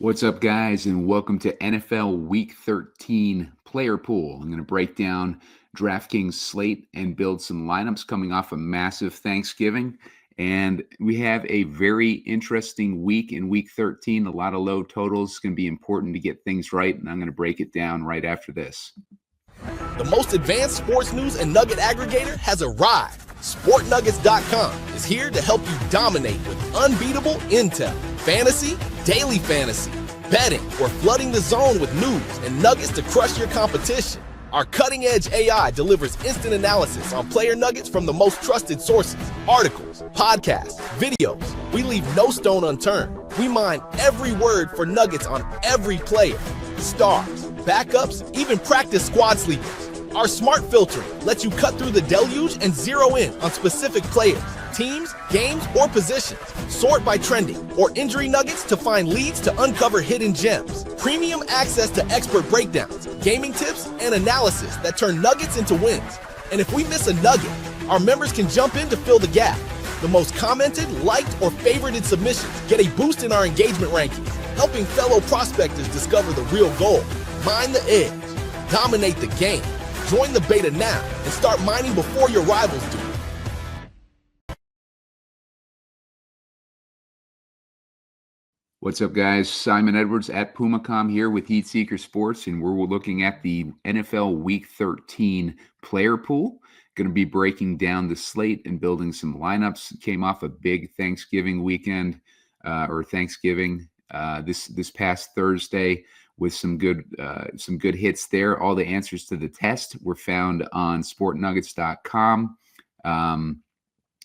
What's up, guys, and welcome to NFL Week 13 Player Pool. I'm going to break down DraftKings Slate and build some lineups coming off a massive Thanksgiving. And we have a very interesting week in Week 13. A lot of low totals. It's going to be important to get things right, and I'm going to break it down right after this. The most advanced sports news and nugget aggregator has arrived. SportNuggets.com is here to help you dominate with unbeatable intel, fantasy, daily fantasy, betting, or flooding the zone with news and nuggets to crush your competition. Our cutting-edge AI delivers instant analysis on player nuggets from the most trusted sources, articles, podcasts, videos. We leave no stone unturned. We mine every word for nuggets on every player, stars, backups, even practice squad sleepers. Our smart filtering lets you cut through the deluge and zero in on specific players, teams, games, or positions. Sort by trending or injury nuggets to find leads to uncover hidden gems. Premium access to expert breakdowns, gaming tips, and analysis that turn nuggets into wins. And if we miss a nugget, our members can jump in to fill the gap. The most commented, liked, or favorited submissions get a boost in our engagement rankings, helping fellow prospectors discover the real gold. Mine the edge. Dominate the game. Join the beta now and start mining before your rivals do. What's up, guys? Simon Edwards at PumaCom here with Heat Seeker Sports, and we're looking at the NFL Week 13 player pool. Going to be breaking down the slate and building some lineups. Came off a big Thanksgiving weekend this past Thursday with some good hits there. All the answers to the test were found on sportnuggets.com.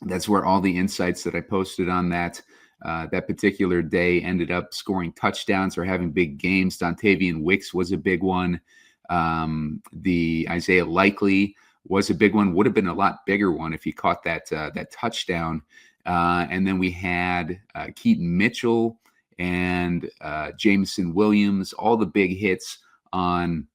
That's where all the insights that I posted on that particular day ended up scoring touchdowns or having big games. Dontavian Wicks was a big one. The Isaiah Likely was a big one. Would have been a lot bigger one if he caught that touchdown. And then we had Keaton Mitchell and Jameson Williams. All the big hits on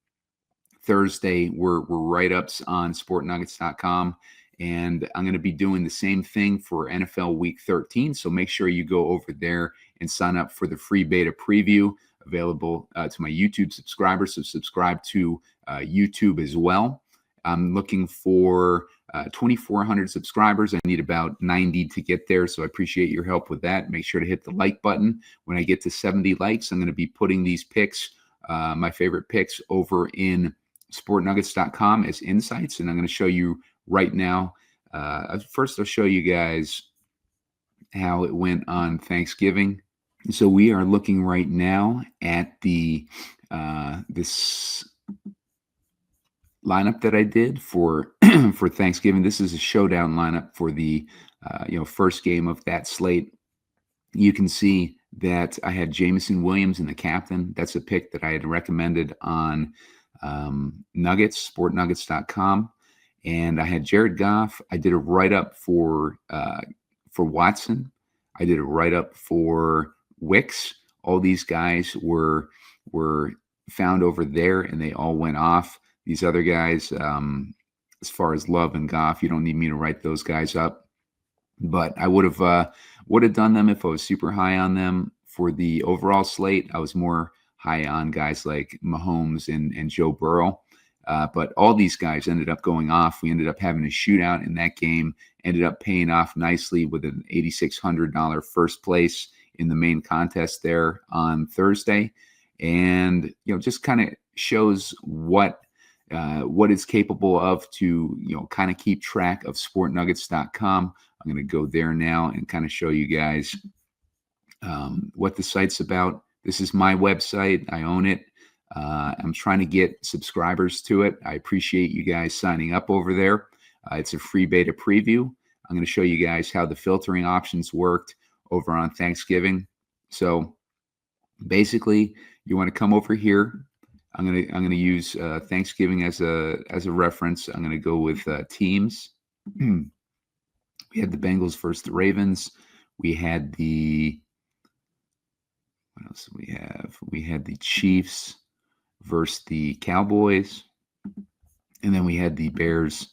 Thursday were write-ups on sportnuggets.com. And I'm going to be doing the same thing for NFL Week 13. So make sure you go over there and sign up for the free beta preview available to my YouTube subscribers. So subscribe to YouTube as well. I'm looking for 2,400 subscribers. I need about 90 to get there. So I appreciate your help with that. Make sure to hit the like button. When I get to 70 likes, I'm going to be putting these picks, my favorite picks, over in sportnuggets.com as insights. And I'm going to show you right now. First, I'll show you guys how it went on Thanksgiving. So we are looking right now at the this lineup that I did for for Thanksgiving. This is a showdown lineup for the first game of that slate. You can see that I had Jameson Williams in the captain. That's a pick that I had recommended on Nuggets, sportnuggets.com. And I had Jared Goff. I did a write-up for Watson. I did a write-up for Wicks. All these guys were found over there, and they all went off. These other guys, as far as Love and Goff, you don't need me to write those guys up. But I would have done them if I was super high on them. For the overall slate, I was more high on guys like Mahomes and Joe Burrow. But all these guys ended up going off. We ended up having a shootout in that game, ended up paying off nicely with an $8,600 first place in the main contest there on Thursday. And, just kind of shows what it's capable of to, kind of keep track of sportnuggets.com. I'm going to go there now and kind of show you guys what the site's about. This is my website. I own it. I'm trying to get subscribers to it. I appreciate you guys signing up over there. It's a free beta preview. I'm going to show you guys how the filtering options worked over on Thanksgiving. So basically, you want to come over here. I'm going to use Thanksgiving as a reference. I'm going to go with teams. We had the Bengals versus the Ravens. We had what else did we have? We had the Chiefs versus the Cowboys. And then we had the Bears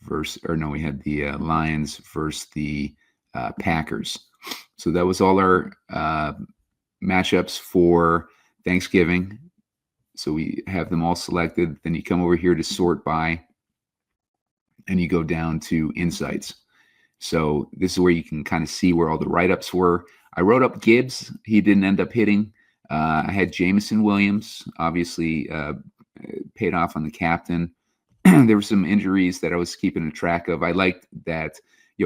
we had the Lions versus the Packers. So that was all our matchups for Thanksgiving. So we have them all selected. Then you come over here to sort by, and you go down to insights. So this is where you can kind of see where all the write-ups were. I wrote up Gibbs. He didn't end up hitting. I had Jameson Williams, obviously paid off on the captain. There were some injuries that I was keeping a track of. I liked that,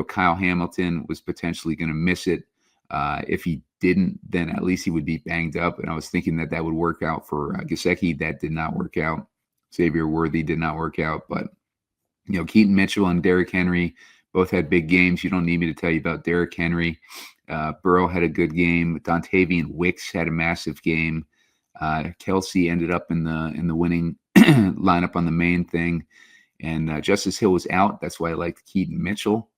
Kyle Hamilton was potentially going to miss it. If he didn't, then at least he would be banged up. And I was thinking that would work out for Gesicki. That did not work out. Xavier Worthy did not work out. But, Keaton Mitchell and Derrick Henry both had big games. You don't need me to tell you about Derrick Henry. Burrow had a good game. Dontavian Wicks had a massive game. Kelsey ended up in the winning lineup on the main thing. And Justice Hill was out. That's why I liked Keaton Mitchell.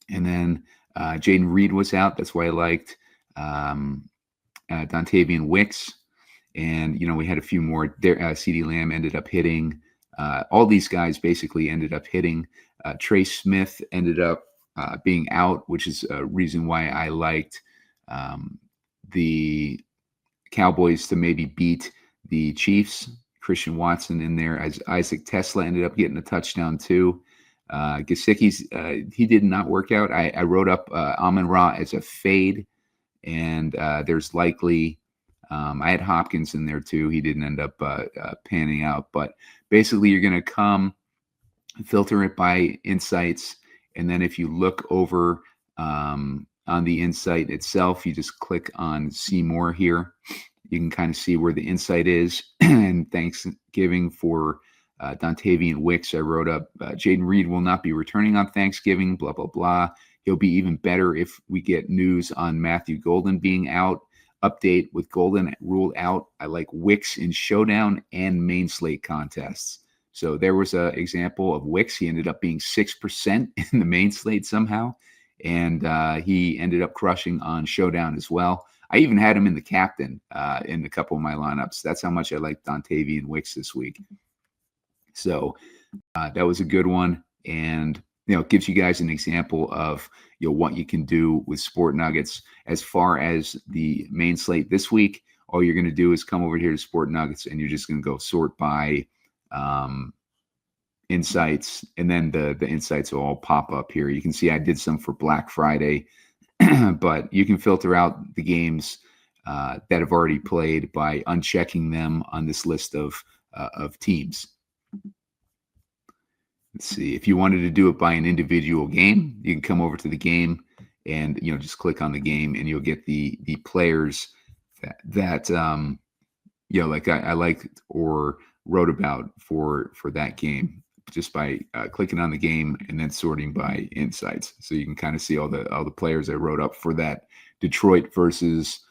And then Jaden Reed was out. That's why I liked Dontavian Wicks. And, we had a few more. CeeDee Lamb ended up hitting. All these guys basically ended up hitting. Trey Smith ended up being out, which is a reason why I liked the Cowboys to maybe beat the Chiefs. Christian Watson in there, as Isaac Tesla ended up getting a touchdown too. Gesicki's he did not work out. I wrote up Amon-Ra as a fade, and there's likely I had Hopkins in there too. He didn't end up panning out, but basically you're going to come filter it by insights, and then if you look over on the insight itself, you just click on see more here. You can kind of see where the insight is. And Thanksgiving for Dontavian Wicks, I wrote up Jaden Reed will not be returning on Thanksgiving, blah, blah, blah. He'll be even better if we get news on Matthew Golden being out. Update with Golden ruled out. I like Wicks in showdown and main slate contests. So there was an example of Wicks. He ended up being 6% in the main slate somehow. And he ended up crushing on showdown as well. I even had him in the captain in a couple of my lineups. That's how much I like Dontavian Wicks this week. So that was a good one. And, it gives you guys an example of, what you can do with Sport Nuggets. As far as the main slate this week, all you're going to do is come over here to Sport Nuggets, and you're just going to go sort by insights. And then the insights will all pop up here. You can see I did some for Black Friday. But you can filter out the games that have already played by unchecking them on this list of teams. Let's see. If you wanted to do it by an individual game, you can come over to the game and just click on the game, and you'll get the players that like I liked or wrote about for that game, just by clicking on the game and then sorting by insights. So you can kind of see all the players I wrote up for that Detroit versus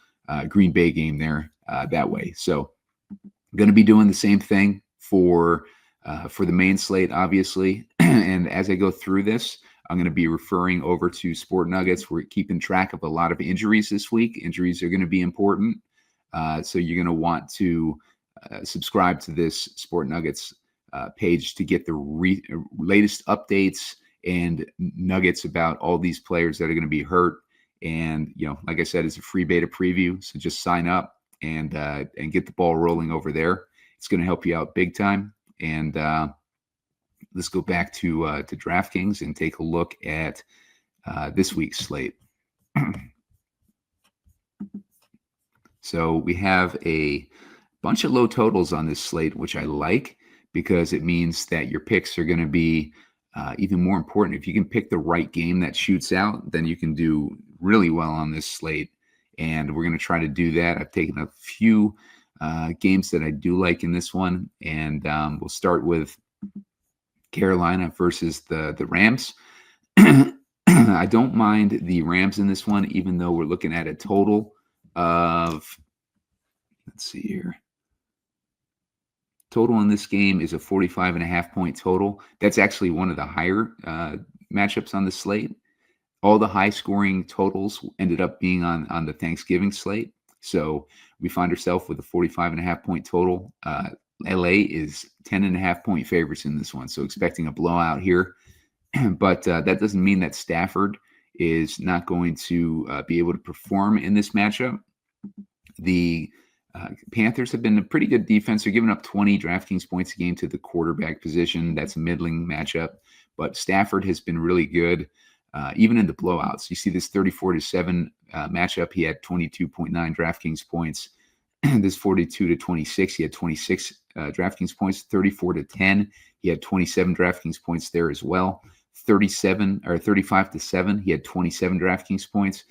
Green Bay game there that way. So I'm going to be doing the same thing for the main slate, obviously. And as I go through this, I'm going to be referring over to Sport Nuggets. We're keeping track of a lot of injuries this week. Injuries are going to be important. So you're going to want to subscribe to this Sport Nuggets page to get the latest updates and nuggets about all these players that are going to be hurt. And, like I said, it's a free beta preview. So just sign up and get the ball rolling over there. It's going to help you out big time. And let's go back to DraftKings and take a look at this week's slate. So we have a bunch of low totals on this slate, which I like, because it means that your picks are going to be even more important. If you can pick the right game that shoots out, then you can do really well on this slate. And we're going to try to do that. I've taken a few games that I do like in this one. And we'll start with Carolina versus the Rams. I don't mind the Rams in this one, even though we're looking at a total of, let's see here. Total in this game is a 45.5 point total. That's actually one of the higher matchups on the slate. All the high scoring totals ended up being on the Thanksgiving slate. So we find ourselves with a 45.5 point total. LA is 10.5 point favorites in this one. So expecting a blowout here. But that doesn't mean that Stafford is not going to be able to perform in this matchup. The Panthers have been a pretty good defense. They're giving up 20 DraftKings points a game to the quarterback position. That's a middling matchup. But Stafford has been really good, even in the blowouts. You see this 34-7 matchup. He had 22.9 DraftKings points. This 42-26, he had 26 DraftKings points. 34-10, he had 27 DraftKings points there as well. 35-7, he had 27 DraftKings points.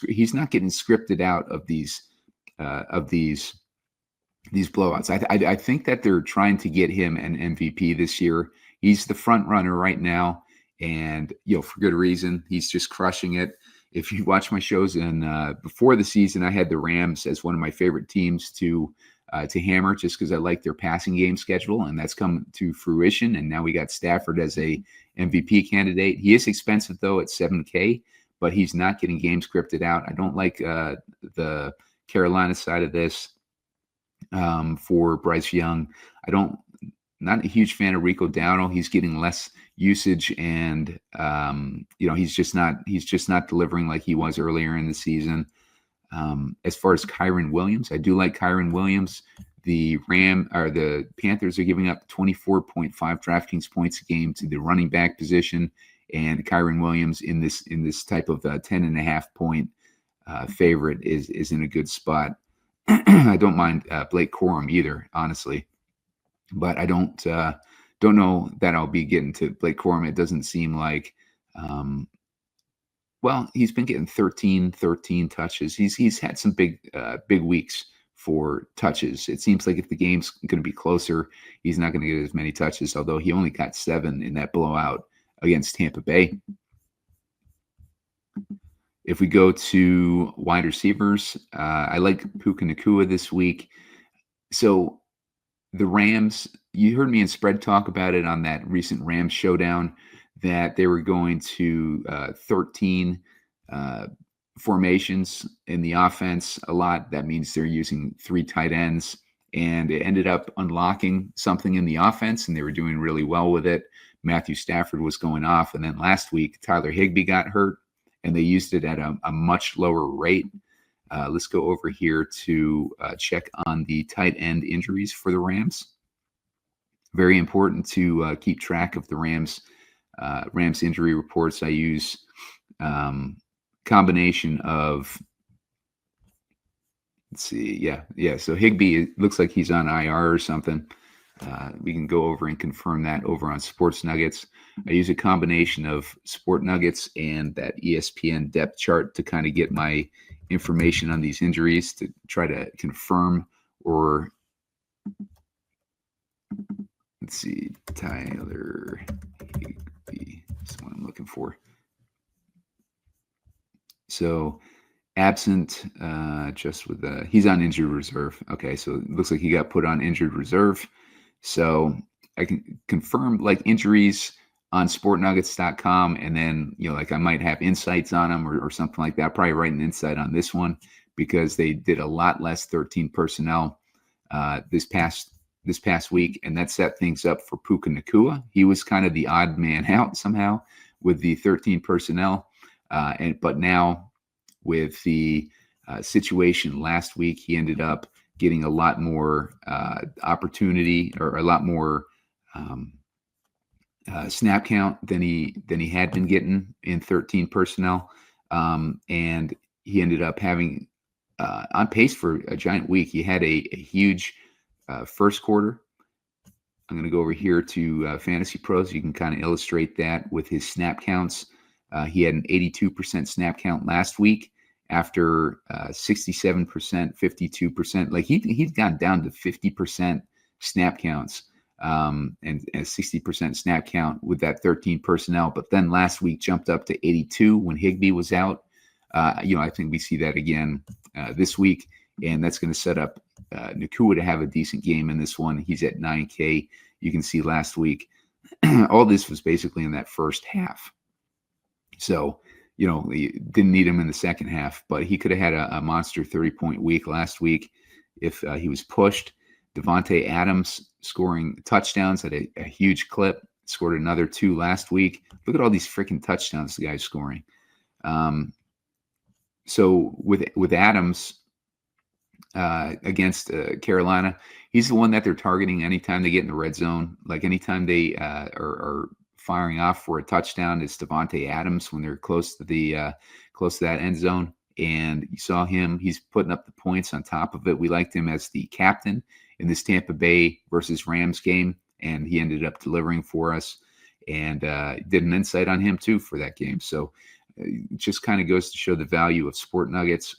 He's not getting scripted out of these blowouts. I think that they're trying to get him an MVP this year. He's the front runner right now, and for good reason. He's just crushing it. If you watch my shows before the season, I had the Rams as one of my favorite teams to hammer, just because I like their passing game schedule, and that's come to fruition. And now we got Stafford as a MVP candidate. He is expensive though at $7K, but he's not getting game scripted out. I don't like the Carolina side of this for Bryce Young. Not a huge fan of Rico Dowdle. He's getting less usage, and he's just not delivering like he was earlier in the season. As far as Kyren Williams, I do like Kyren Williams. The Panthers are giving up 24.5 DraftKings points a game to the running back position, and Kyren Williams in this type of 10.5 point favorite is in a good spot. I don't mind Blake Corum either, honestly. But I don't know that I'll be getting to Blake Corum. It doesn't seem like, he's been getting 13 touches. He's had some big weeks for touches. It seems like if the game's going to be closer, he's not going to get as many touches, although he only got 7 in that blowout against Tampa Bay. If we go to wide receivers, I like Puka Nacua this week. So the Rams, you heard me in spread talk about it on that recent Rams showdown, that they were going to 13 formations in the offense a lot. That means they're using 3 tight ends, and it ended up unlocking something in the offense, and they were doing really well with it. Matthew Stafford was going off, and then last week Tyler Higbee got hurt, and they used it at a much lower rate. Let's go over here to check on the tight end injuries for the Rams. Very important to keep track of the Rams injury reports. I use combination of, let's see, yeah. So Higbee, it looks like he's on IR or something. We can go over and confirm that over on Sports Nuggets. I use a combination of Sport Nuggets and that ESPN depth chart to kind of get my information on these injuries, to try to confirm, or let's see, Tyler Higbee is what I'm looking for. So absent, just with he's on injured reserve. Okay, so it looks like he got put on injured reserve. So I can confirm like injuries on sportnuggets.com, and then I might have insights on them or something like that. I'll probably write an insight on this one because they did a lot less 13 personnel this past week, and that set things up for Puka Nacua. He was kind of the odd man out somehow with the 13 personnel, but now with the situation last week, he ended up getting a lot more opportunity, or a lot more snap count than he had been getting in 13 personnel, and he ended up having on pace for a giant week. He had a huge first quarter. I'm going to go over here to Fantasy Pros. You can kind of illustrate that with his snap counts. He had an 82% snap count last week after 67%, 52%. Like he'd gone down to 50% snap counts and a 60% snap count with that 13 personnel. But then last week jumped up to 82 when Higbee was out. I think we see that again this week, and that's going to set up Nacua to have a decent game in this one. He's at 9K. You can see last week, all this was basically in that first half. So, you didn't need him in the second half, but he could have had a monster 30-point week last week if he was pushed. Devontae Adams scoring touchdowns at a huge clip, scored another 2 last week. Look at all these freaking touchdowns the guy's scoring. So with Adams, against Carolina. He's the one that they're targeting anytime they get in the red zone. Like anytime they are firing off for a touchdown, it's Devontae Adams when they're close to that end zone. And you saw him; he's putting up the points on top of it. We liked him as the captain in this Tampa Bay versus Rams game, and he ended up delivering for us. And did an insight on him too for that game. So it just kind of goes to show the value of Sport Nuggets.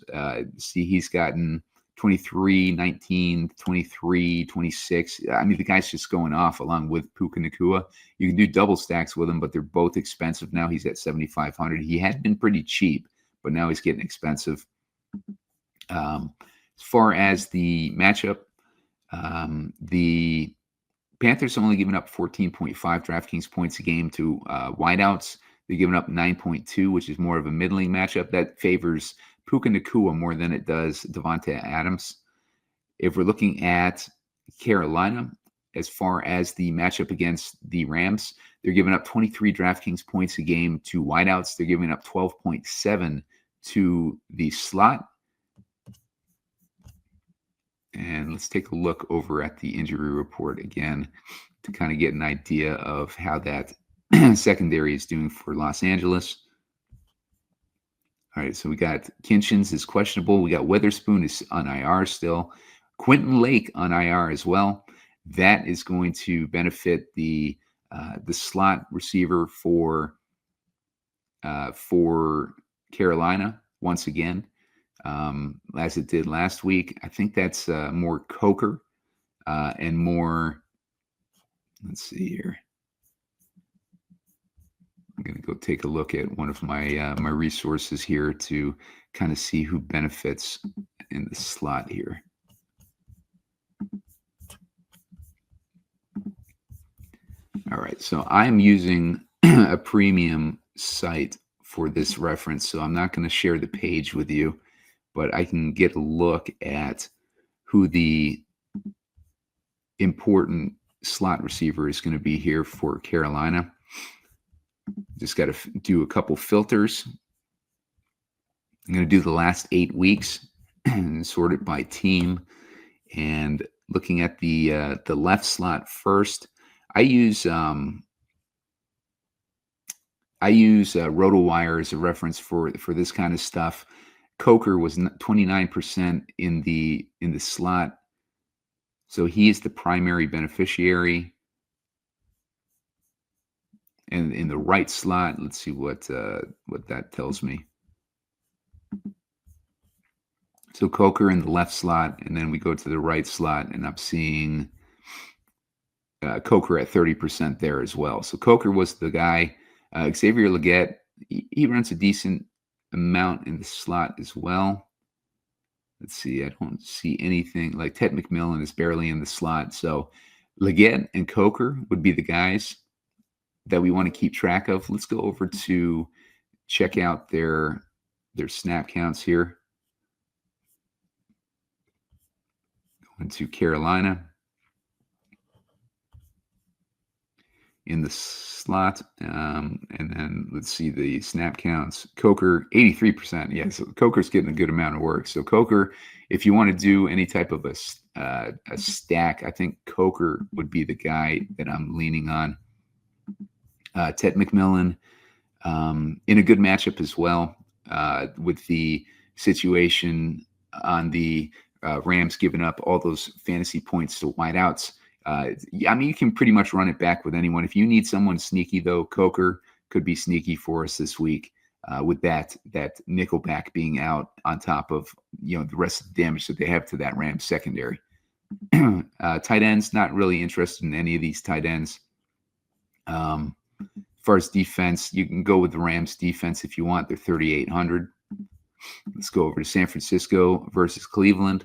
See, he's gotten 23, 19, 23, 26. I mean, the guy's just going off along with Puka Nacua. You can do double stacks with him, but they're both expensive now. He's at 7,500. He had been pretty cheap, but now he's getting expensive. As far as the matchup, the Panthers only giving up 14.5 DraftKings points a game to wideouts. They're giving up 9.2, which is more of a middling matchup. That favors Puka Nacua more than it does Devontae Adams. If we're looking at Carolina, as far as the matchup against the Rams, they're giving up 23 DraftKings points a game to wideouts. They're giving up 12.7 to the slot. And let's take a look over at the injury report again to kind of get an idea of how that secondary is doing for Los Angeles. All right, so we got Kinchins is questionable. We got Witherspoon is on IR still. Quentin Lake on IR as well. That is going to benefit the slot receiver for Carolina once again, as it did last week. I think that's more Coker and more. Let's see here. I'm going to go take a look at one of my my resources here to kind of see who benefits in the slot here. All right, so I'm using a premium site for this reference, so I'm not going to share the page with you, but I can get a look at who the important slot receiver is going to be here for Carolina. Just got to do a couple filters. I'm going to do the last 8 weeks and sort it by team. And looking at the left slot first, I use RotoWire as a reference for this kind of stuff. Coker was 29% in the slot, so he is the primary beneficiary. And in the right slot, let's see what that tells me. So Coker in the left slot, and then we go to the right slot, and I'm seeing Coker at 30% there as well. So Coker was the guy. Xavier Legette, he runs a decent amount in the slot as well. Let's see, I don't see anything. Like Ted McMillan is barely in the slot. So Legette and Coker would be the guys that we want to keep track of. Let's go over to check out their snap counts here. Going to Carolina in the slot, and then let's see the snap counts. Coker 83%. Yeah, so Coker's getting a good amount of work. So Coker, if you want to do any type of a stack, I think Coker would be the guy that I'm leaning on. Ted McMillan in a good matchup as well, with the situation on the Rams giving up all those fantasy points to wideouts. I mean, you can pretty much run it back with anyone. If you need someone sneaky, though, Coker could be sneaky for us this week with that nickelback being out on top of the rest of the damage that they have to that Rams secondary. Tight ends, not really interested in any of these tight ends. As far as defense, you can go with the Rams defense if you want. They're 3,800. Let's go over to San Francisco versus Cleveland.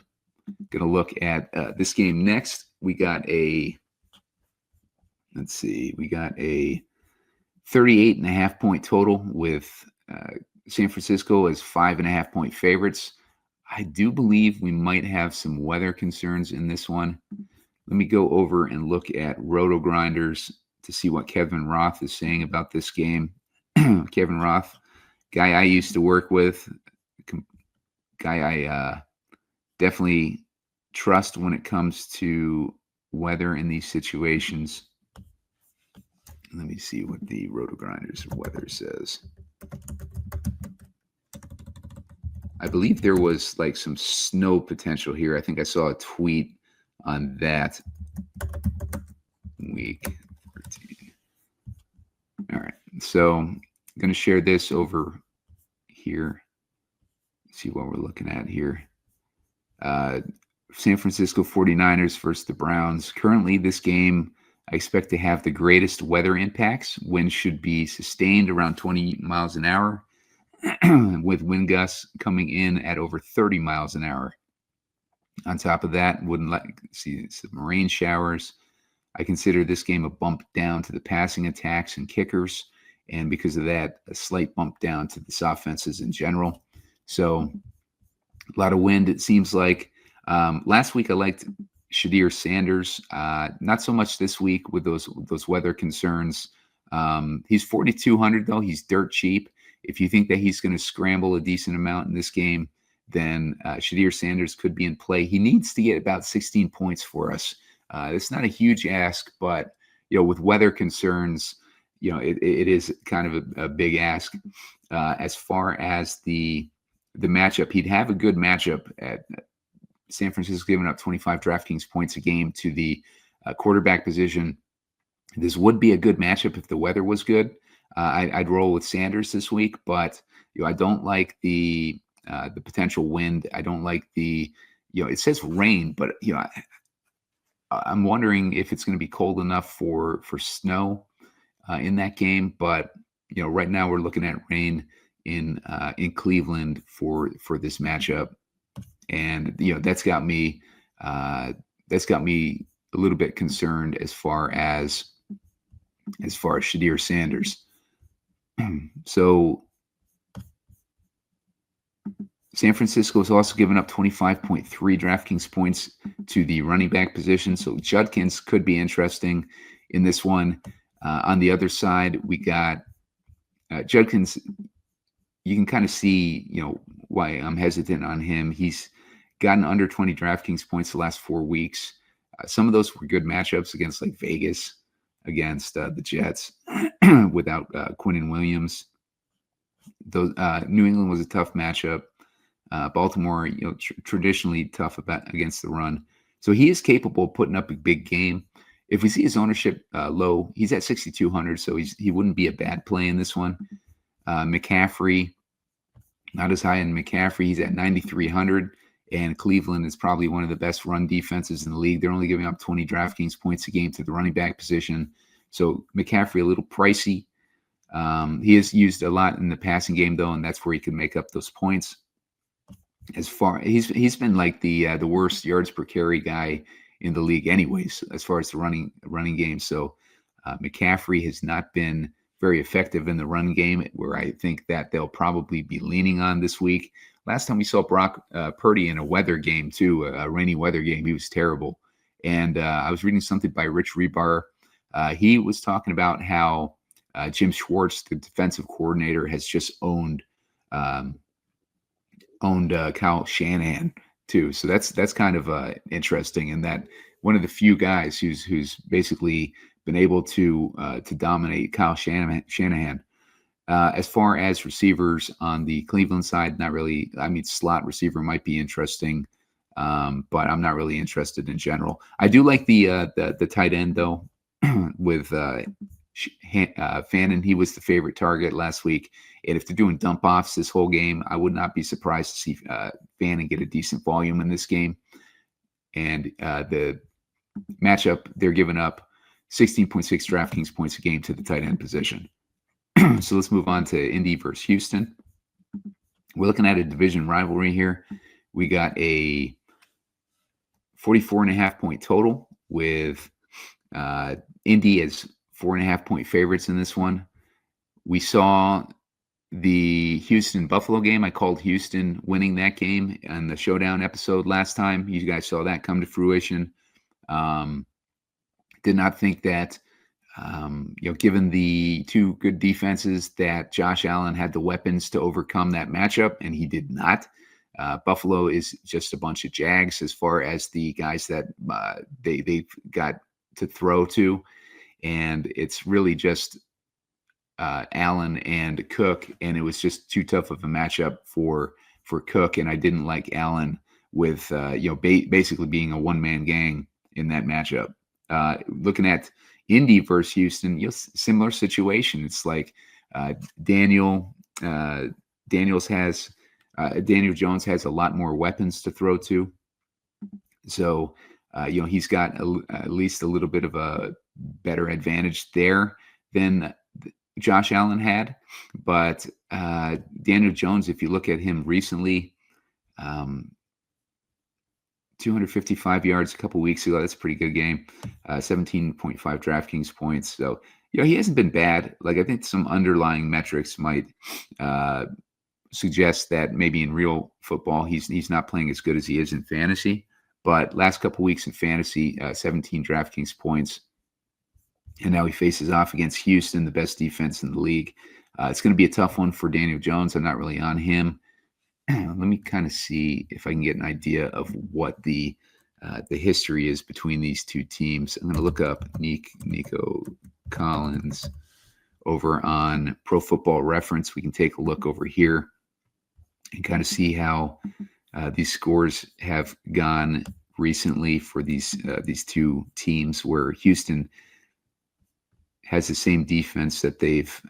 Going to look at this game next. We got a 38.5 point total with San Francisco as 5.5 point favorites. I do believe we might have some weather concerns in this one. Let me go over and look at Roto Grinders to see what Kevin Roth is saying about this game. Kevin Roth, guy I used to work with, guy I definitely trust when it comes to weather in these situations. Let me see what the Roto Grinders weather says. I believe there was like some snow potential here. I think I saw a tweet on that. Week 13. All right. So I'm going to share this over here. Let's see what we're looking at here. San Francisco 49ers versus the Browns. Currently, this game, I expect to have the greatest weather impacts. Winds should be sustained around 20 miles an hour, with wind gusts coming in at over 30 miles an hour. On top of that, wouldn't like see some rain showers. I consider this game a bump down to the passing attacks and kickers, and because of that, a slight bump down to this offenses in general. So a lot of wind, it seems like. Last week I liked Shadir Sanders. Not so much this week with those weather concerns. He's 4,200 though. He's dirt cheap. If you think that he's going to scramble a decent amount in this game, then Shadir Sanders could be in play. He needs to get about 16 points for us. It's not a huge ask, but with weather concerns, it is kind of a big ask. As far as the matchup, he'd have a good matchup at San Francisco, giving up 25 DraftKings points a game to the quarterback position. This would be a good matchup if the weather was good. I'd roll with Sanders this week, but I don't like the potential wind. I don't like the it says rain, but I'm wondering if it's going to be cold enough for snow in that game. But right now we're looking at rain in Cleveland for this matchup, and that's got me a little bit concerned as far as Shadir Sanders. So San Francisco has also given up 25.3 DraftKings points to the running back position. So Judkins could be interesting in this one. On the other side, we got Judkins. You can kind of see, why I'm hesitant on him. He's gotten under 20 DraftKings points the last 4 weeks. Some of those were good matchups against like Vegas, against the Jets without Quinnen Williams. Those New England was a tough matchup. Baltimore, traditionally tough against the run. So he is capable of putting up a big game. If we see his ownership low, he's at 6,200, so he wouldn't be a bad play in this one. McCaffrey, not as high in McCaffrey. He's at 9,300, and Cleveland is probably one of the best run defenses in the league. They're only giving up 20 DraftKings points a game to the running back position. So McCaffrey a little pricey. He is used a lot in the passing game, though, and that's where he can make up those points. He's been like the worst yards per carry guy in the league anyways, as far as the running game. So McCaffrey has not been very effective in the run game, where I think that they'll probably be leaning on this week. Last time we saw Brock Purdy in a weather game too, a rainy weather game, he was terrible. And I was reading something by Rich Rebar. He was talking about how Jim Schwartz, the defensive coordinator, has just owned Kyle Shanahan too. So that's kind of interesting, and that one of the few guys who's basically been able to dominate Kyle Shanahan. As far as receivers on the Cleveland side, not really. I mean, slot receiver might be interesting, but I'm not really interested in general. I do like the tight end though, with Fannin. He was the favorite target last week. And if they're doing dump offs this whole game, I would not be surprised to see Fannin get a decent volume in this game. And the matchup, they're giving up 16.6 DraftKings points a game to the tight end position. So let's move on to Indy versus Houston. We're looking at a division rivalry here. We got a 44.5 point total with Indy as 4.5 point favorites in this one. We saw the Houston-Buffalo game. I called Houston winning that game on the Showdown episode last time. You guys saw that come to fruition. Did not think that, given the two good defenses, that Josh Allen had the weapons to overcome that matchup, and he did not. Buffalo is just a bunch of Jags as far as the guys that they've got to throw to. And it's really just Allen and Cook, and it was just too tough of a matchup for Cook. And I didn't like Allen with basically being a one-man gang in that matchup. Looking at Indy versus Houston, similar situation. It's like Daniel Jones has a lot more weapons to throw to, so he's got at least a little bit of a better advantage there than Josh Allen had. But Daniel Jones, if you look at him recently, 255 yards a couple weeks ago. That's a pretty good game. 17.5 DraftKings points. So, he hasn't been bad. Like, I think some underlying metrics might suggest that maybe in real football, he's not playing as good as he is in fantasy. But last couple weeks in fantasy, 17 DraftKings points. And now he faces off against Houston, the best defense in the league. It's going to be a tough one for Daniel Jones. I'm not really on him. Let me kind of see if I can get an idea of what the history is between these two teams. I'm going to look up Nico Collins over on Pro Football Reference. We can take a look over here and kind of see how these scores have gone recently for these two teams, where Houston has the same defense that they've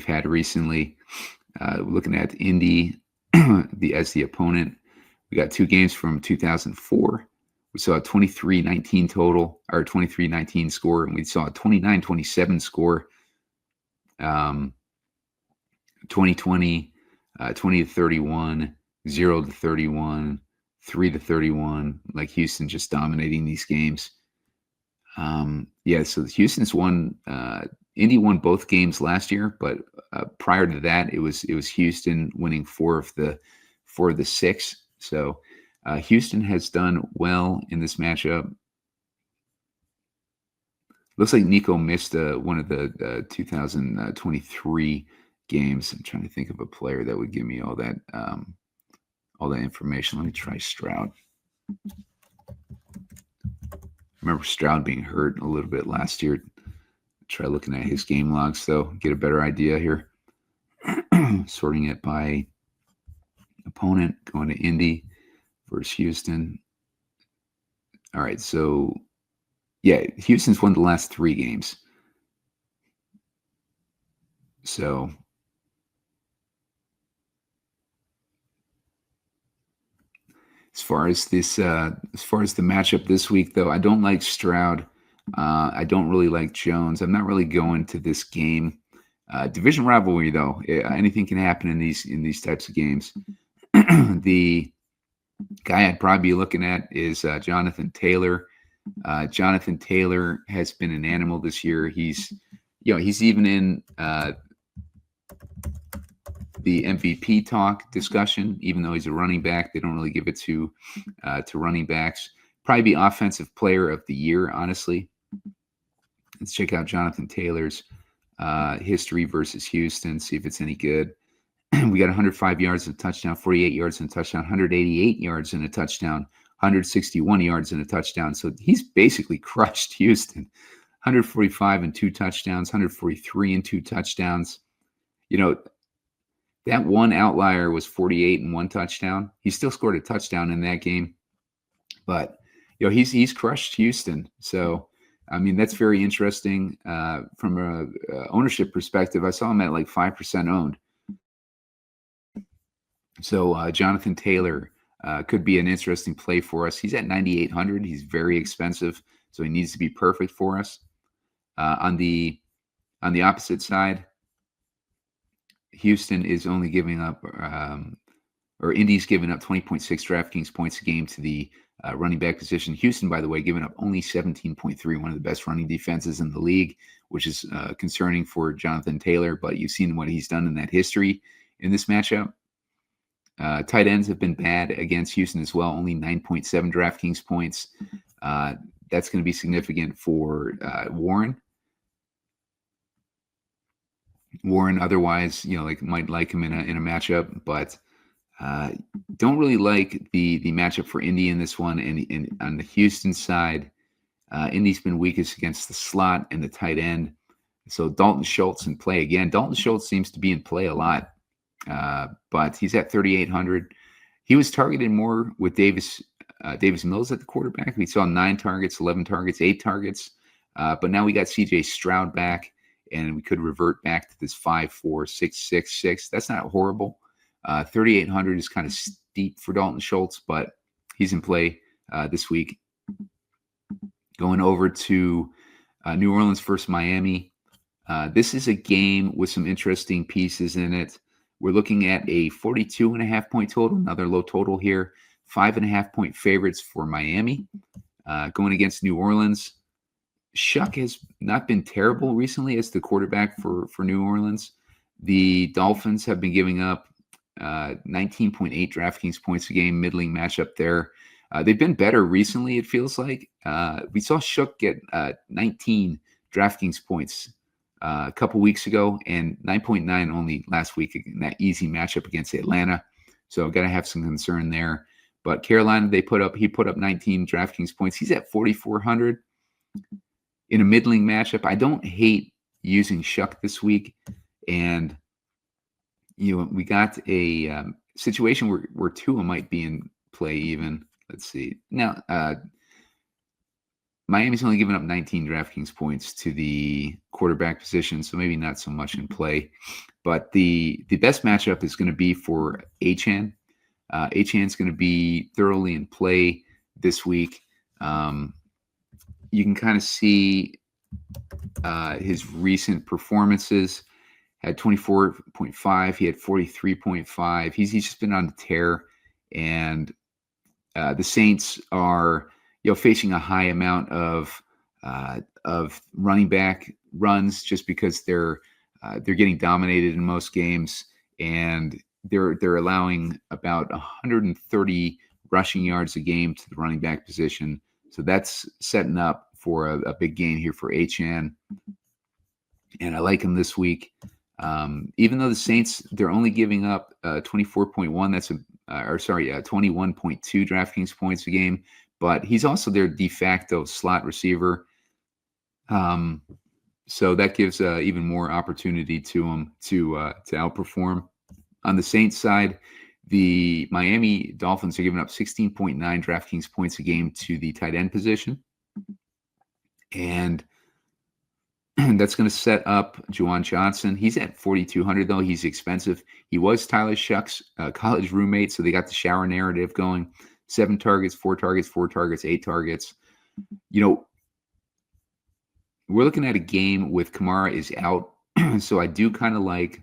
had recently. Looking at Indy as the opponent, we got two games from 2004. We saw a 23-19 total, or 23-19 score, and we saw a 29-27 score. 2020, 20-31, 0-31, 3-31. Like Houston just dominating these games. So Houston's won. Indy won both games last year, but prior to that, it was Houston winning four of the 6. So Houston has done well in this matchup. Looks like Nico missed one of the 2023 games. I'm trying to think of a player that would give me all that information. Let me try Stroud. I remember Stroud being hurt a little bit last year. Try looking at his game logs, though, get a better idea here. Sorting it by opponent, going to Indy versus Houston. All right, so Houston's won the last 3 games. So as far as the matchup this week, though, I don't like Stroud. I don't really like Jones. I'm not really going to this game. Division rivalry, though, anything can happen in these types of games. The guy I'd probably be looking at is Jonathan Taylor. Jonathan Taylor has been an animal this year. He's even in the MVP talk discussion, even though he's a running back. They don't really give it to running backs. Probably be offensive player of the year, honestly. Let's check out Jonathan Taylor's history versus Houston, see if it's any good. We got 105 yards and a touchdown, 48 yards and a touchdown, 188 yards and a touchdown, 161 yards and a touchdown. So he's basically crushed Houston. 145 and 2 touchdowns, 143 and 2 touchdowns. That one outlier was 48 and 1 touchdown. He still scored a touchdown in that game. But he's crushed Houston. So, I mean, that's very interesting from a ownership perspective. I saw him at like 5% owned. So Jonathan Taylor could be an interesting play for us. He's at 9,800. He's very expensive, so he needs to be perfect for us. On the opposite side, Houston is only giving up, or Indy's giving up 20.6 DraftKings points a game to the running back position. Houston, by the way, giving up only 17.3, one of the best running defenses in the league, which is concerning for Jonathan Taylor. But you've seen what he's done in that history in this matchup. Tight ends have been bad against Houston as well, only 9.7 DraftKings points. That's going to be significant for Warren. Warren otherwise, might like him in a matchup, but don't really like the matchup for Indy in this one. And on the Houston side, Indy's been weakest against the slot and the tight end. So Dalton Schultz in play again. Dalton Schultz seems to be in play a lot, but he's at 3,800. He was targeted more with Davis Mills at the quarterback. We saw 9 targets, 11 targets, 8 targets. But now we got C.J. Stroud back, and we could revert back to this 5-4, 6-6-6. That's not horrible. 3,800 is kind of steep for Dalton Schultz, but he's in play this week. Going over to New Orleans versus Miami. This is a game with some interesting pieces in it. We're looking at a 42.5 point total, another low total here. 5.5 point favorites for Miami. Going against New Orleans. Shuck has not been terrible recently as the quarterback for New Orleans. The Dolphins have been giving up 19.8 DraftKings points a game, middling matchup there. They've been better recently, it feels like. We saw Shook get 19 DraftKings points a couple weeks ago and 9.9 only last week in that easy matchup against Atlanta. So got to have some concern there. But Carolina, he put up 19 DraftKings points. He's at 4,400 in a middling matchup. I don't hate using Shuck this week. And, we got a situation where Tua might be in play even. Let's see. Now, Miami's only given up 19 DraftKings points to the quarterback position, so maybe not so much in play. But the best matchup is going to be for Achane. Achane's going to be thoroughly in play this week. You can kind of see his recent performances. Had 24.5. He had 43.5. He's just been on the tear, and the Saints are facing a high amount of running back runs just because they're getting dominated in most games, and they're allowing about 130 rushing yards a game to the running back position. So that's setting up for a big game here for Achane, and I like him this week. Even though the Saints, they're only giving up 24.1. That's 21.2 DraftKings points a game. But he's also their de facto slot receiver. So that gives even more opportunity to him to outperform. On the Saints side, the Miami Dolphins are giving up 16.9 DraftKings points a game to the tight end position. And that's going to set up Juwan Johnson. He's at 4,200, though. He's expensive. He was Tyler Shuck's college roommate, so they got the shower narrative going. 7 targets, 4 targets, 4 targets, 8 targets. We're looking at a game with Kamara is out, so I do kind of like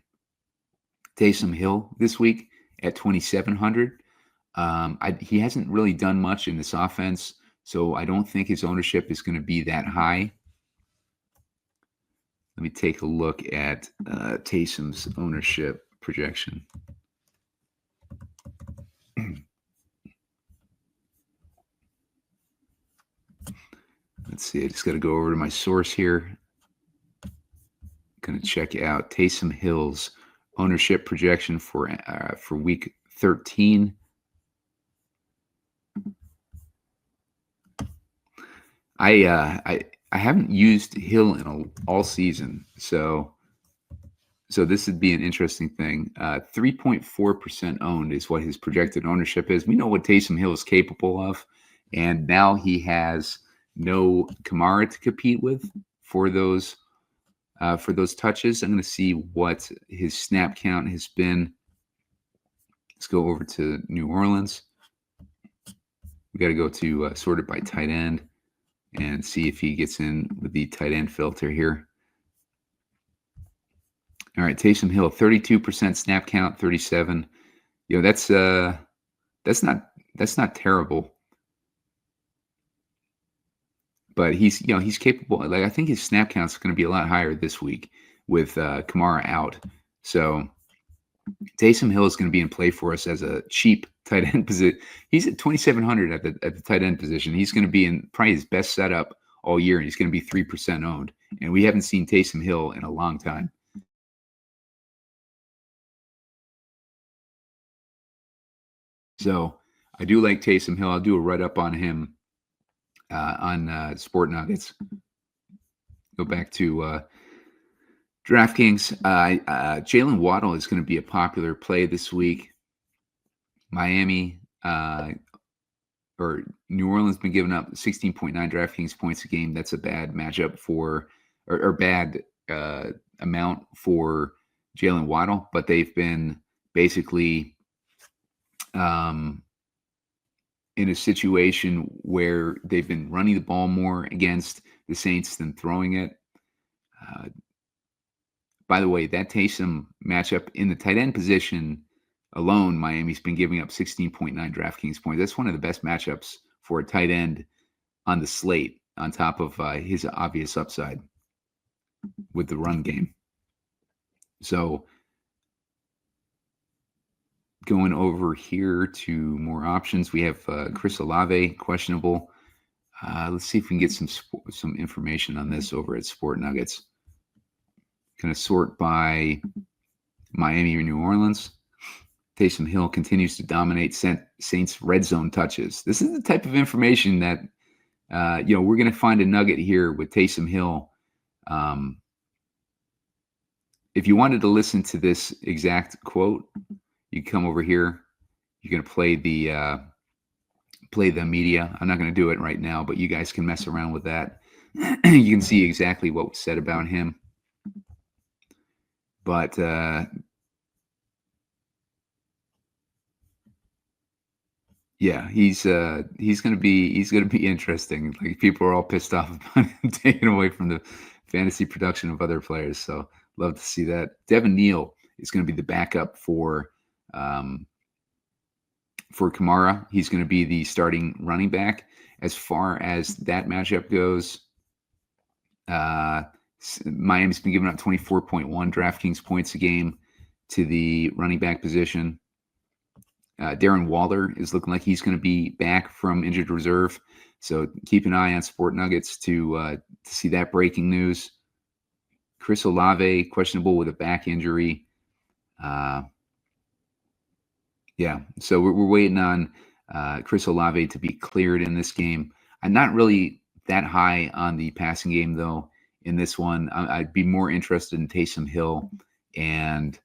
Taysom Hill this week at 2,700. He hasn't really done much in this offense, so I don't think his ownership is going to be that high. Let me take a look at Taysom's ownership projection. Let's see. I just got to go over to my source here. Going to check out Taysom Hill's ownership projection for week 13. I haven't used Hill in all season, so this would be an interesting thing. 3.4% owned is what his projected ownership is. We know what Taysom Hill is capable of, and now he has no Kamara to compete with for those touches. I'm going to see what his snap count has been. Let's go over to New Orleans. We got to go to sorted by tight end and see if he gets in with the tight end filter here. All right, Taysom Hill, 32% snap count, 37. That's not terrible. But he's capable. Like, I think his snap count is going to be a lot higher this week with Kamara out. So Taysom Hill is going to be in play for us as a cheap tight end position. He's at 2,700 at the tight end position. He's going to be in probably his best setup all year, and he's going to be 3% owned. And we haven't seen Taysom Hill in a long time. So I do like Taysom Hill. I'll do a write-up on him on Sport Nuggets. Go back to DraftKings. Jalen Waddle is going to be a popular play this week. Miami or New Orleans been giving up 16.9 DraftKings points a game. That's a bad matchup for or bad amount for Jalen Waddle, but they've been basically in a situation where they've been running the ball more against the Saints than throwing it. By the way, that Taysom matchup in the tight end position alone, Miami's been giving up 16.9 DraftKings points. That's one of the best matchups for a tight end on the slate, on top of his obvious upside with the run game. So going over here to more options, we have Chris Olave, questionable. Let's see if we can get some information on this over at Sport Nuggets. Going to sort by Miami or New Orleans. Taysom Hill continues to dominate Saints red zone touches. This is the type of information that we're going to find a nugget here with Taysom Hill. If you wanted to listen to this exact quote, you come over here. You're going to play the media. I'm not going to do it right now, but you guys can mess around with that. You can see exactly what was said about him. But yeah, he's going to be interesting. Like, people are all pissed off about him taking away from the fantasy production of other players. So love to see that. Devin Neal is going to be the backup for Kamara. He's going to be the starting running back. As far as that matchup goes, Miami's been giving up 24.1 DraftKings points a game to the running back position. Darren Waller is looking like he's going to be back from injured reserve. So keep an eye on Sport Nuggets to see that breaking news. Chris Olave, questionable with a back injury. So we're waiting on Chris Olave to be cleared in this game. I'm not really that high on the passing game, though, in this one. I'd be more interested in Taysom Hill and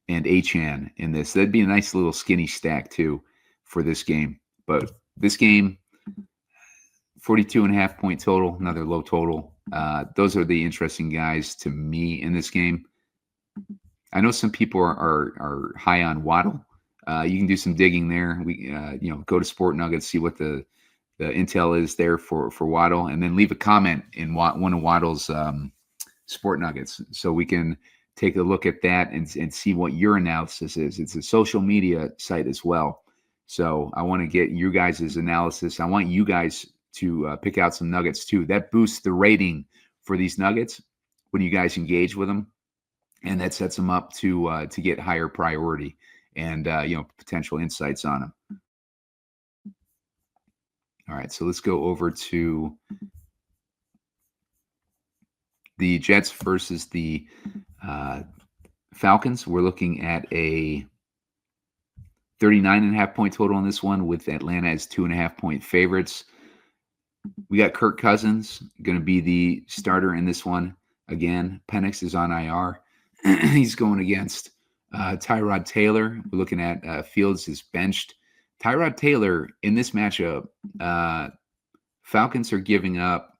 Achane in this. That'd be a nice little skinny stack, too, for this game. But this game, 42.5 point total, another low total. Those are the interesting guys to me in this game. I know some people are high on Waddle. You can do some digging there. We go to Sport Nuggets, see what the intel is there for Waddle, and then leave a comment in one of Waddle's Sport Nuggets, so we can take a look at that and see what your analysis is. It's a social media site as well, so I want to get you guys' analysis. I want you guys to pick out some nuggets too. That boosts the rating for these nuggets when you guys engage with them. And that sets them up to get higher priority and potential insights on them. All right, so let's go over to the Jets versus the Falcons. We're looking at a 39.5 point total on this one, with Atlanta as 2.5 point favorites. We got Kirk Cousins going to be the starter in this one. Again, Penix is on IR. He's going against Tyrod Taylor. We're looking at Fields is benched. Tyrod Taylor in this matchup, Falcons are giving up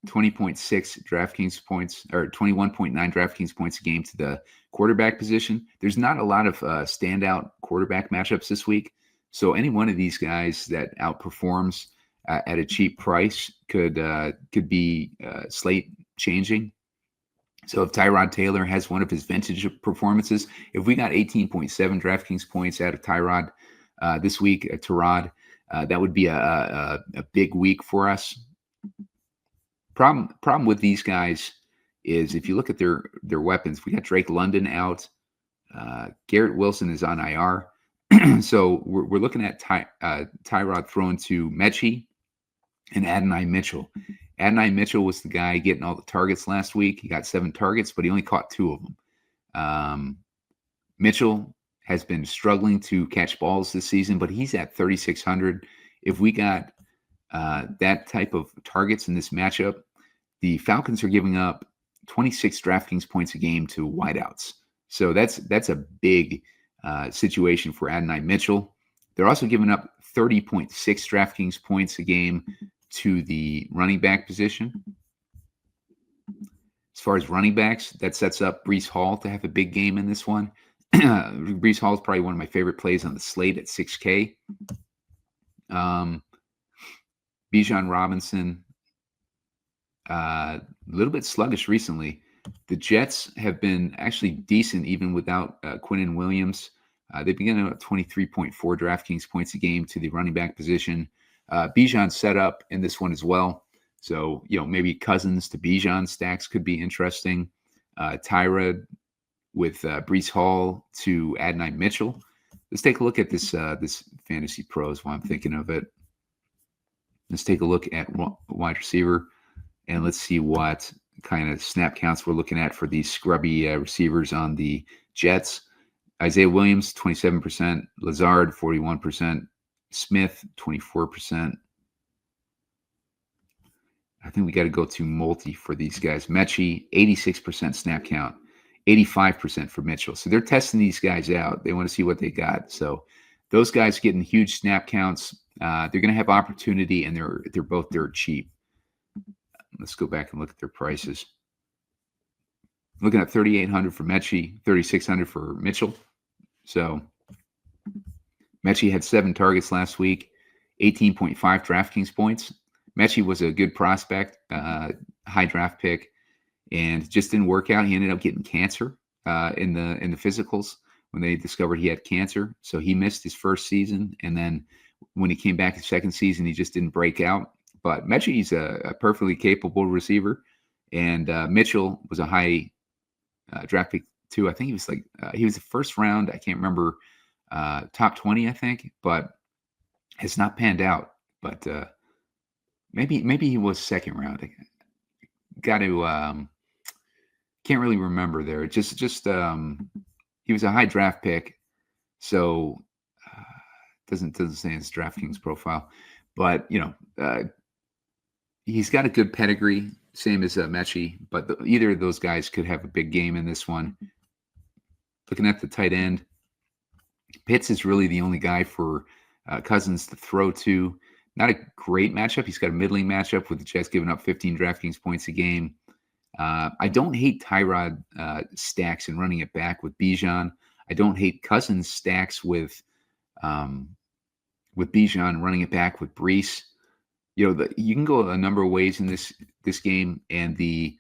20.6 DraftKings points, or 21.9 DraftKings points a game to the quarterback position. There's not a lot of standout quarterback matchups this week. So any one of these guys that outperforms at a cheap price could be slate changing. So if Tyrod Taylor has one of his vintage performances, if we got 18.7 DraftKings points out of Tyrod this week, Tyrod, that would be a big week for us. Problem with these guys is, if you look at their weapons, we got Drake London out. Garrett Wilson is on IR. So we're looking at Tyrod throwing to Mechie and Adonai Mitchell. Adonai Mitchell was the guy getting all the targets last week. He got 7 targets, but he only caught 2 of them. Mitchell has been struggling to catch balls this season, but he's at 3,600. If we got that type of targets in this matchup, the Falcons are giving up 26 DraftKings points a game to wideouts. So that's a big situation for Adonai Mitchell. They're also giving up 30.6 DraftKings points a game to the running back position. As far as running backs, that sets up Breece Hall to have a big game in this one. Breece Hall is probably one of my favorite plays on the slate at 6K. Bijan Robinson, a little bit sluggish recently. The Jets have been actually decent even without Quinnen Williams. They've been getting about 23.4 DraftKings points a game to the running back position. Bijan set up in this one as well. So, maybe Cousins to Bijan stacks could be interesting. Tyrod with Breece Hall to Adonai Mitchell. Let's take a look at this Fantasy Pros while I'm thinking of it. Let's take a look at wide receiver, and let's see what kind of snap counts we're looking at for these scrubby receivers on the Jets. Isaiah Williams, 27%. Lazard, 41%. Smith, 24%. I think we got to go to multi for these guys. Mechie, 86% snap count, 85% for Mitchell. So they're testing these guys out. They want to see what they got. So those guys getting huge snap counts. They're going to have opportunity, and they're both dirt cheap. Let's go back and look at their prices. Looking at 3,800 for Mechie, 3,600 for Mitchell. So Mechie had 7 targets last week, 18.5 DraftKings points. Mechie was a good prospect, high draft pick, and just didn't work out. He ended up getting cancer in the physicals when they discovered he had cancer. So he missed his first season, and then when he came back his second season, he just didn't break out. But Mechie's a perfectly capable receiver, and Mitchell was a high draft pick too. I think he was he was the first round. I can't remember, top 20, I think, but has not panned out. But maybe he was second round. Got to can't really remember there. Just he was a high draft pick, so doesn't say his DraftKings profile, but he's got a good pedigree, same as Mechie. But either of those guys could have a big game in this one. Looking at the tight end, Pitts is really the only guy for Cousins to throw to. Not a great matchup. He's got a middling matchup with the Jets giving up 15 DraftKings points a game. I don't hate Tyrod stacks and running it back with Bijan. I don't hate Cousins stacks with Bijan running it back with Breece. You can go a number of ways in this game, and the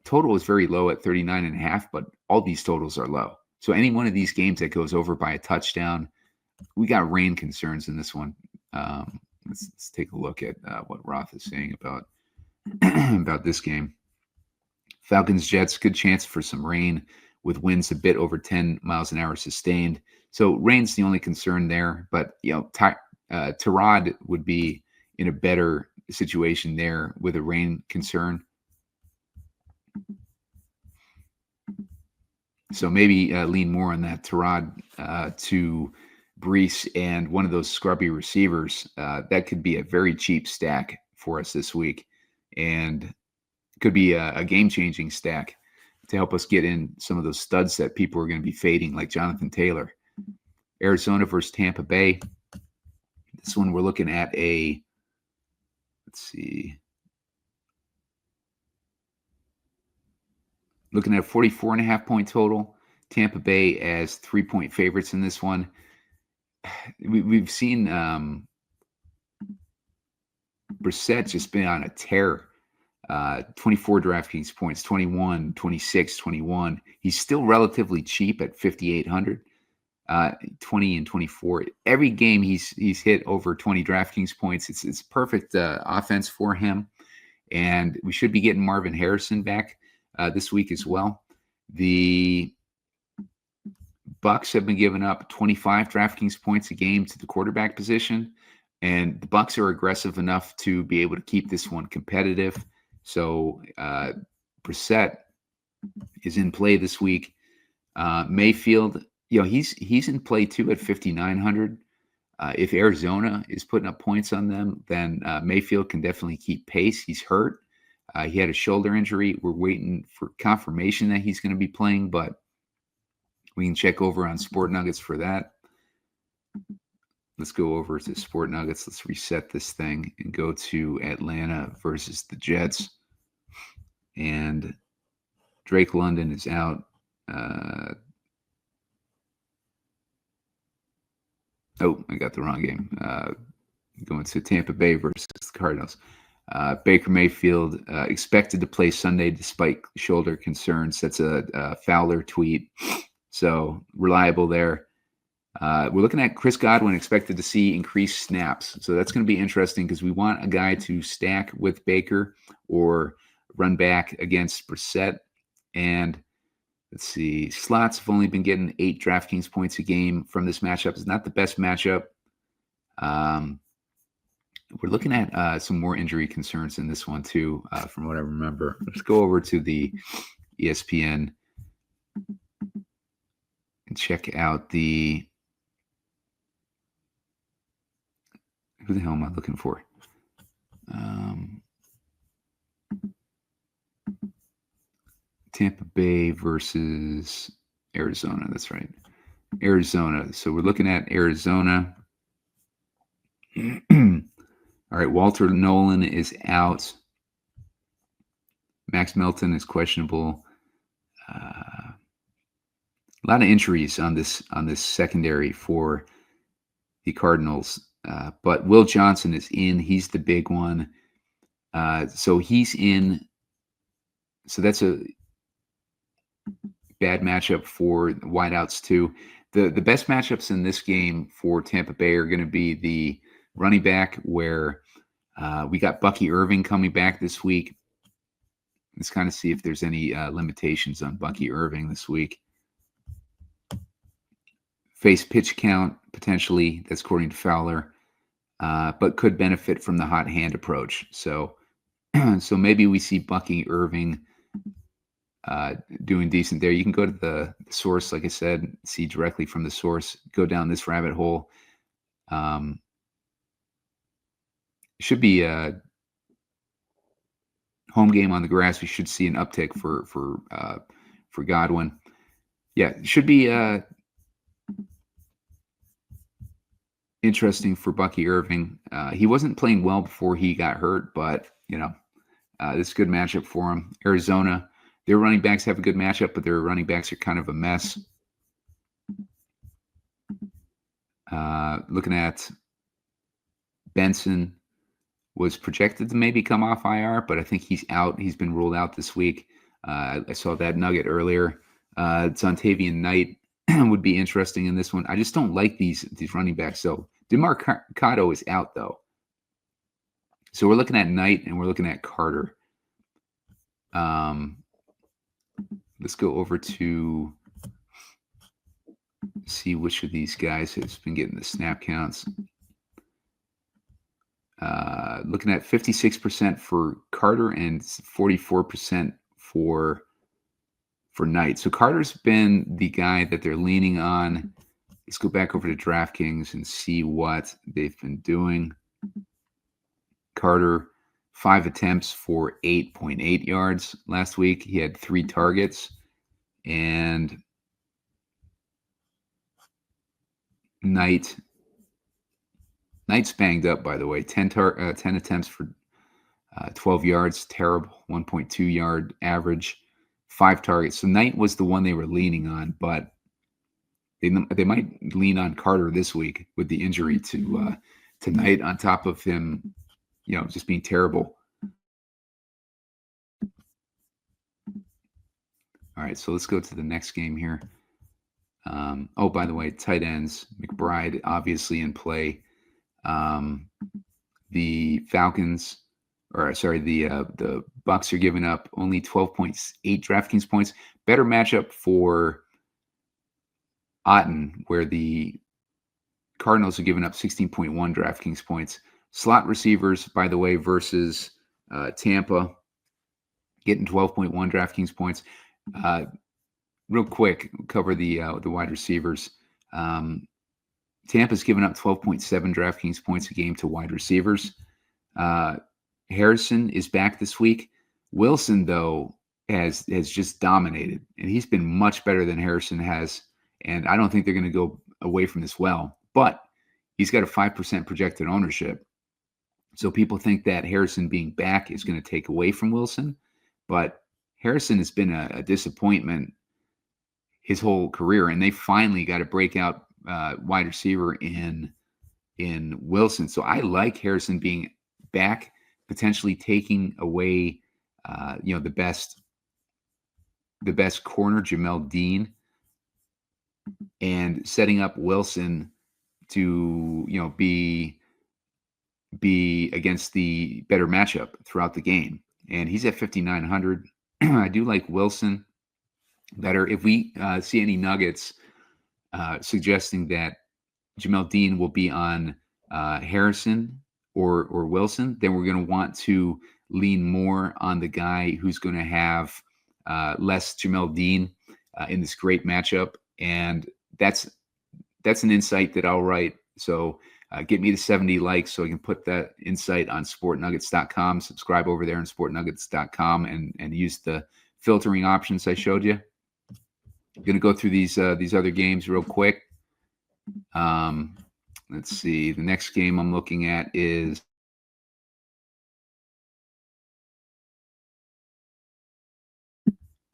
total is very low at 39.5, but all these totals are low. So any one of these games that goes over by a touchdown, we got rain concerns in this one. Let's take a look at what Roth is saying about about this game. Falcons Jets, good chance for some rain with winds a bit over 10 miles an hour sustained. So rain's the only concern there, but Tyrod would be in a better situation there with a rain concern. So maybe lean more on that Tyrod to Breece and one of those scrubby receivers. That could be a very cheap stack for us this week, and could be a game-changing stack to help us get in some of those studs that people are going to be fading, like Jonathan Taylor. Arizona versus Tampa Bay. This one we're looking at looking at a 44.5 point total. Tampa Bay as 3-point favorites in this one. We've seen Brissett just been on a tear. 24 DraftKings points, 21, 26, 21. He's still relatively cheap at 5,800. 20 and 24. Every game he's hit over 20 DraftKings points. It's perfect offense for him, and we should be getting Marvin Harrison back this week as well. The Bucs have been giving up 25 DraftKings points a game to the quarterback position, and the Bucs are aggressive enough to be able to keep this one competitive. So Brissett is in play this week. Mayfield He's in play too at 5,900. If Arizona is putting up points on them, then Mayfield can definitely keep pace. He's hurt. He had a shoulder injury. We're waiting for confirmation that he's going to be playing, but we can check over on Sport Nuggets for that. Let's go over to Sport Nuggets. Let's reset this thing and go to Atlanta versus the Jets. And Drake London is out. I got the wrong game. Going to Tampa Bay versus the Cardinals. Baker Mayfield expected to play Sunday despite shoulder concerns. That's a Fowler tweet. So reliable there. We're looking at Chris Godwin expected to see increased snaps. So that's going to be interesting because we want a guy to stack with Baker or run back against Brissett. And let's see, slots have only been getting 8 DraftKings points a game from this matchup. It's not the best matchup. We're looking at some more injury concerns in this one too, from what I remember. Let's go over to the ESPN and check out the. Who the hell am I looking for? Tampa Bay versus Arizona. That's right. Arizona. So we're looking at Arizona. All right. Walter Nolan is out. Max Melton is questionable. A lot of injuries on this secondary for the Cardinals. But Will Johnson is in. He's the big one. So he's in. So that's a bad matchup for wideouts too. The best matchups in this game for Tampa Bay are going to be the running back, where we got Bucky Irving coming back this week. Let's kind of see if there's any limitations on Bucky Irving this week. Face pitch count, potentially, that's according to Fowler, but could benefit from the hot hand approach. So maybe we see Bucky Irving doing decent there. You can go to the source, like I said, see directly from the source, go down this rabbit hole. Should be a home game on the grass. We should see an uptick for Godwin. Yeah, it should be interesting for Bucky Irving. He wasn't playing well before he got hurt, but this is a good matchup for him. Arizona, their running backs have a good matchup, but their running backs are kind of a mess. Looking at Benson, was projected to maybe come off IR, but I think he's out. He's been ruled out this week. I saw that nugget earlier. Zontavian Knight would be interesting in this one. I just don't like these running backs. So DeMarcado is out though. So we're looking at Knight and we're looking at Carter. Let's go over to see which of these guys has been getting the snap counts. Looking at 56% for Carter and 44% for Knight. So Carter's been the guy that they're leaning on. Let's go back over to DraftKings and see what they've been doing. Carter, 5 attempts for 8.8 yards last week. He had 3 targets. And Knight's banged up, by the way. 10 attempts for 12 yards, terrible. 1.2 yard average, 5 targets. So Knight was the one they were leaning on, but they might lean on Carter this week with the injury to Knight on top of him, just being terrible. All right, so let's go to the next game here. By the way, tight ends, McBride obviously in play. The Falcons, the Bucks are giving up only 12.8 DraftKings points. Better matchup for Otten, where the Cardinals are giving up 16.1 DraftKings points. Slot receivers, by the way, versus Tampa, getting 12.1 DraftKings points. real quick, cover the wide receivers. Tampa's given up 12.7 DraftKings points a game to wide receivers. Harrison is back this week. Wilson, though, has just dominated, and he's been much better than Harrison has. And I don't think they're going to go away from this well. But he's got a 5% projected ownership. So people think that Harrison being back is going to take away from Wilson. But Harrison has been a disappointment his whole career, and they finally got a breakout wide receiver in Wilson. So I like Harrison being back, potentially taking away the best corner, Jamel Dean, and setting up Wilson to be against the better matchup throughout the game. And he's at 5,900. I do like Wilson better. If we see any nuggets suggesting that Jamel Dean will be on Harrison or Wilson, then we're going to want to lean more on the guy who's going to have less Jamel Dean in this great matchup. And that's an insight that I'll write. So get me to 70 likes so I can put that insight on sportnuggets.com. Subscribe over there on sportnuggets.com and use the filtering options I showed you. I'm going to go through these other games real quick. Let's see. The next game I'm looking at is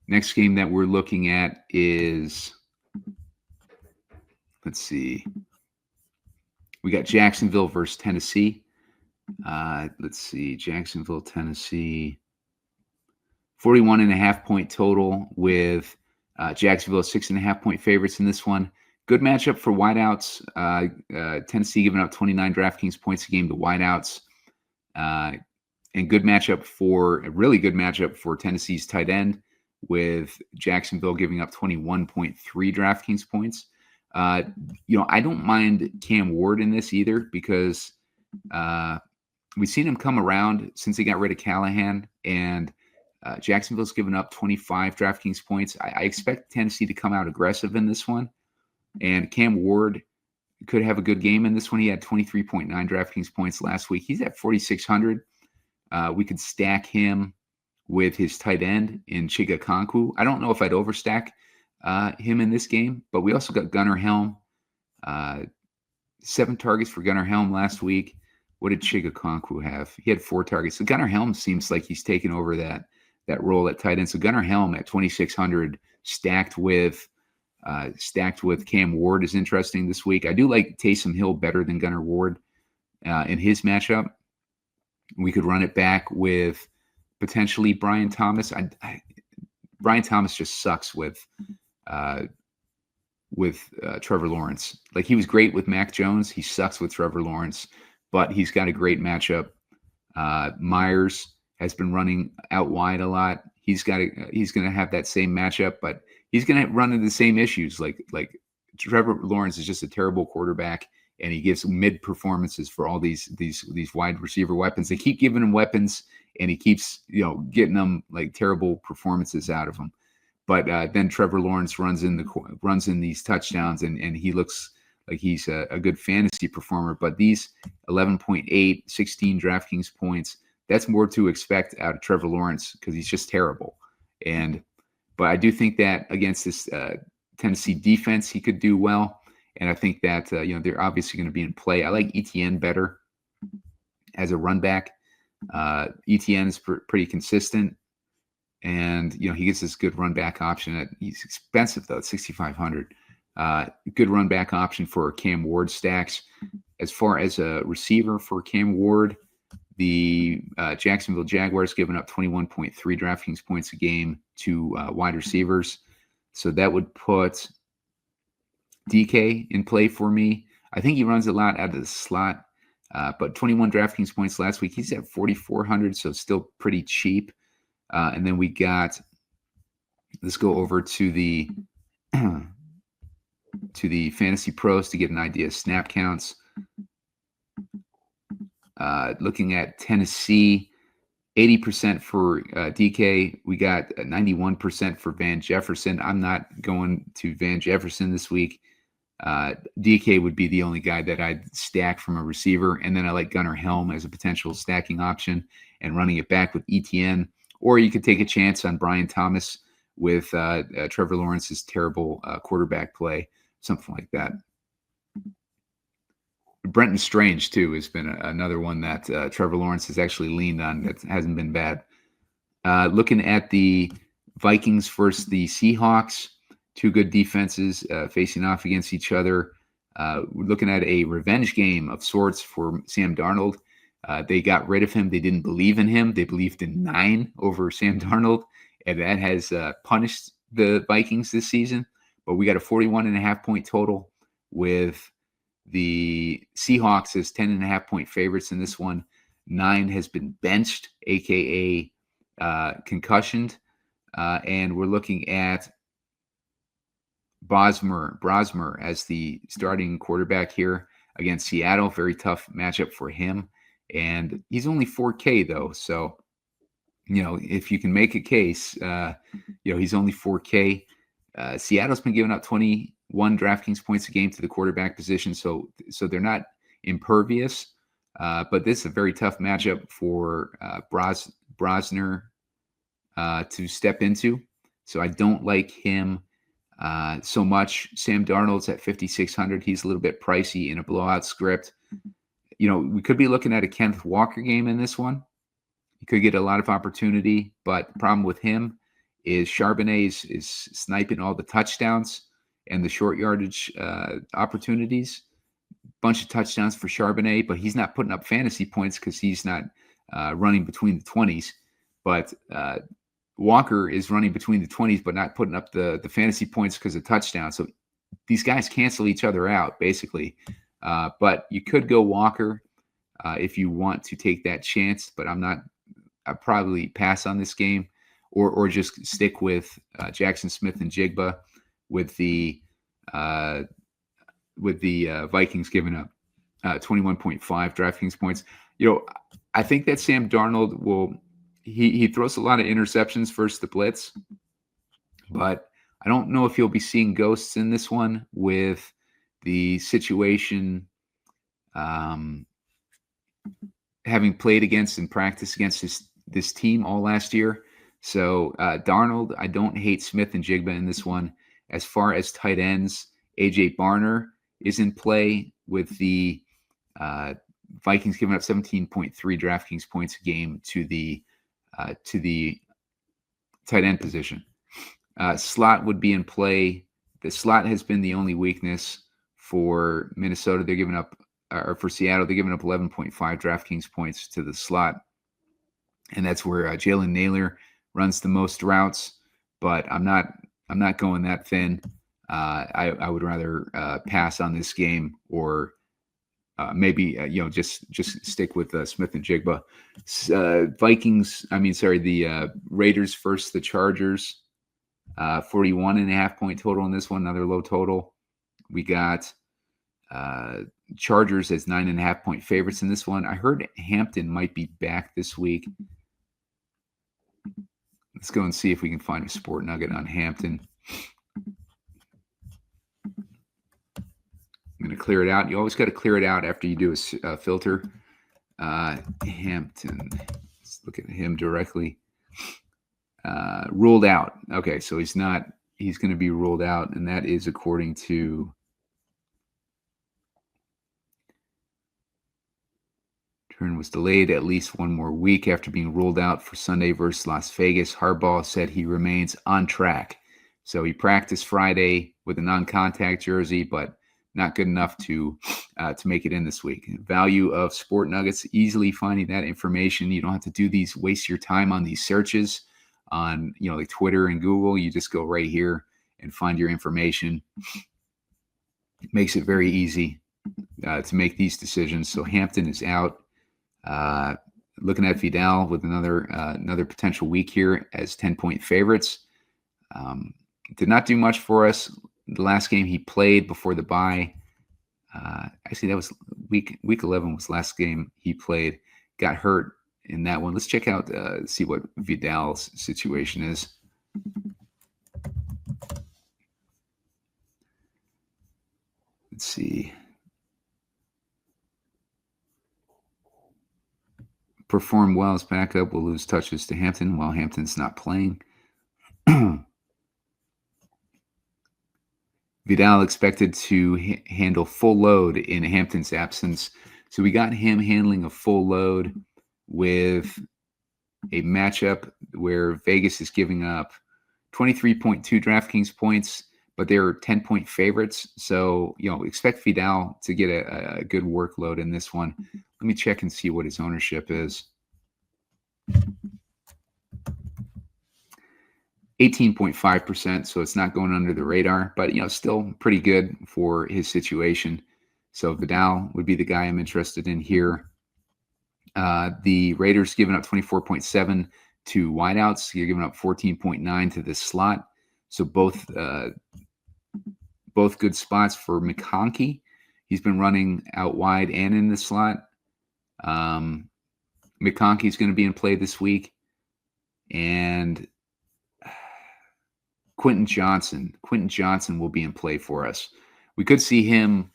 next game that we're looking at is, let's see. We got Jacksonville versus Tennessee. Let's see. Jacksonville, Tennessee. 41.5 point total with Jacksonville 6.5 point favorites in this one. Good matchup for wideouts. Tennessee giving up 29 DraftKings points a game to wideouts. And a really good matchup for Tennessee's tight end with Jacksonville giving up 21.3 DraftKings points. I don't mind Cam Ward in this either because we've seen him come around since he got rid of Callahan, and Jacksonville's given up 25 DraftKings points. I expect Tennessee to come out aggressive in this one, and Cam Ward could have a good game in this one. He had 23.9 DraftKings points last week. He's at 4,600. We could stack him with his tight end in Chiga Konku. I don't know if I'd overstack him in this game, but we also got Gunnar Helm. 7 targets for Gunnar Helm last week. What did Chiga Konku have? He had 4 targets. So Gunnar Helm seems like he's taken over that role at tight end. So Gunnar Helm at 2,600 stacked with Cam Ward is interesting this week. I do like Taysom Hill better than Gunnar Ward in his matchup. We could run it back with potentially Brian Thomas. Brian Thomas just sucks with Trevor Lawrence. Like, he was great with Mac Jones. He sucks with Trevor Lawrence, but he's got a great matchup. Myers has been running out wide a lot. He's going to have that same matchup, but he's going to run into the same issues. Like Trevor Lawrence is just a terrible quarterback, and he gives mid performances for all these wide receiver weapons. They keep giving him weapons, and he keeps getting them like terrible performances out of them. But then Trevor Lawrence runs in these touchdowns, and he looks like he's a good fantasy performer. But these 11.8, 16 DraftKings points, that's more to expect out of Trevor Lawrence because he's just terrible. But I do think that against this Tennessee defense, he could do well. And I think that they're obviously going to be in play. I like ETN better as a run back. ETN is pretty consistent. And, he gets this good run back option. He's expensive, though. It's 6,500. Good run back option for Cam Ward stacks. As far as a receiver for Cam Ward, the Jacksonville Jaguars giving up 21.3 DraftKings points a game to wide receivers. So that would put DK in play for me. I think he runs a lot out of the slot, but 21 DraftKings points last week. He's at 4,400, so still pretty cheap. And then let's go over to the Fantasy Pros to get an idea of snap counts. Looking at Tennessee, 80% for DK. We got 91% for Van Jefferson. I'm not going to Van Jefferson this week. DK would be the only guy that I'd stack from a receiver. And then I like Gunnar Helm as a potential stacking option and running it back with ETN. Or you could take a chance on Brian Thomas with Trevor Lawrence's terrible quarterback play, something like that. Brenton Strange, too, has been another one that Trevor Lawrence has actually leaned on that hasn't been bad. Looking at the Vikings versus the Seahawks, two good defenses facing off against each other. We're looking at a revenge game of sorts for Sam Darnold. They got rid of him. They didn't believe in him. They believed in 9 over Sam Darnold, and that has punished the Vikings this season. But we got a 41.5-point total with the Seahawks as 10.5-point favorites in this one. 9 has been benched, aka concussioned, and we're looking at Brosmer as the starting quarterback here against Seattle. Very tough matchup for him, and he's only 4K though, so if you can make a case, he's only 4K. Seattle's been giving up 21 DraftKings points a game to the quarterback position, so they're not impervious. But this is a very tough matchup for Brosner to step into. So I don't like him so much. Sam Darnold's at 5,600. He's a little bit pricey in a blowout script. We could be looking at a Kenneth Walker game in this one. He could get a lot of opportunity, but the problem with him is Charbonnet is sniping all the touchdowns and the short yardage opportunities. Bunch of touchdowns for Charbonnet, but he's not putting up fantasy points because he's not running between the 20s. But Walker is running between the 20s, but not putting up the fantasy points because of touchdowns. So these guys cancel each other out, basically. But you could go Walker if you want to take that chance, but I'd probably pass on this game. Or just stick with Jackson Smith and Jigba with the Vikings giving up 21.5 DraftKings points. I think that Sam Darnold will he throws a lot of interceptions versus the blitz, but I don't know if he'll be seeing ghosts in this one with the situation having played against and practiced against this team all last year. So Darnold, I don't hate Smith and Jigba in this one. As far as tight ends, AJ Barner is in play with the Vikings giving up 17.3 DraftKings points a game to the tight end position. Slot would be in play. The slot has been the only weakness for Minnesota. They're giving up, or for Seattle, they're giving up 11.5 DraftKings points to the slot, and that's where Jalen Naylor runs the most routes, but I'm not going that thin. I would rather pass on this game, or maybe just stick with Smith and Jigba. The Raiders versus the Chargers. 41.5-point total in this one, another low total. We got Chargers as 9.5-point favorites in this one. I heard Hampton might be back this week. Let's go and see if we can find a sport nugget on Hampton. I'm going to clear it out. You always got to clear it out after you do a filter. Hampton. Let's look at him directly. Ruled out. Okay, so he's going to be ruled out, and that is according to turn was delayed at least one more week after being ruled out for Sunday versus Las Vegas. Harbaugh said he remains on track. So he practiced Friday with a non-contact jersey, but not good enough to make it in this week. Value of sport nuggets, easily finding that information. You don't have to waste your time on these searches on like Twitter and Google. You just go right here and find your information. It makes it very easy to make these decisions. So Hampton is out. Looking at Vidal with another potential week here as 10-point favorites. Did not do much for us. The last game he played before the bye. Actually, that was week 11 was last game he played. Got hurt in that one. Let's check out, see what Vidal's situation is. Let's see. Perform well as backup, will lose touches to Hampton while Hampton's not playing. Vidal expected to handle full load in Hampton's absence. So we got him handling a full load with a matchup where Vegas is giving up 23.2 DraftKings points, but they're 10-point favorites. So, expect Vidal to get a good workload in this one. Let me check and see what his ownership is. 18.5%, so it's not going under the radar, but still pretty good for his situation. So Vidal would be the guy I'm interested in here. The Raiders giving up 24.7 to wideouts. You're giving up 14.9 to the slot. So both good spots for McConkey. He's been running out wide and in the slot. McConkey's going to be in play this week. And Quentin Johnson will be in play for us. We could see him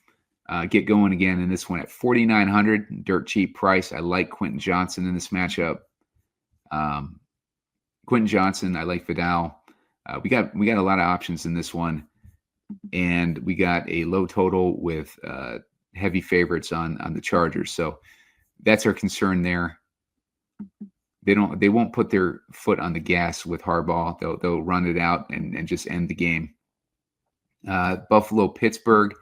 get going again in this one at 4,900, dirt cheap price. I like Quentin Johnson in this matchup. Quentin Johnson, I like Vidal. We got a lot of options in this one, and we got a low total with heavy favorites on the Chargers. So that's our concern there. They won't put their foot on the gas with Harbaugh. They'll run it out and just end the game. Buffalo, Pittsburgh.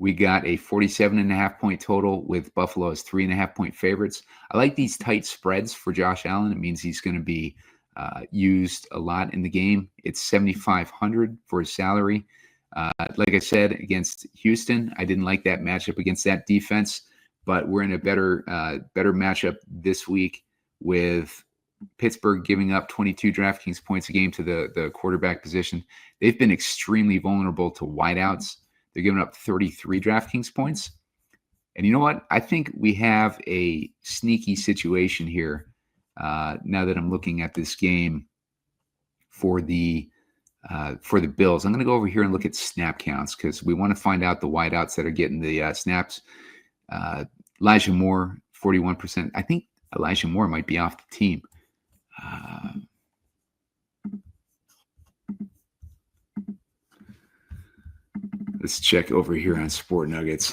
We got a 47.5 point total with Buffalo as 3.5 point favorites. I like these tight spreads for Josh Allen. It means he's going to be used a lot in the game. It's 7,500 for his salary. Like I said, against Houston, I didn't like that matchup against that defense, but we're in a better matchup this week with Pittsburgh giving up 22 DraftKings points a game to the quarterback position. They've been extremely vulnerable to wideouts. They're giving up 33 DraftKings points. And you know what? I think we have a sneaky situation here now that I'm looking at this game for the Bills. I'm going to go over here and look at snap counts because we want to find out the wideouts that are getting the snaps. Elijah Moore, 41%. I think Elijah Moore might be off the team. Let's check over here on Sport Nuggets.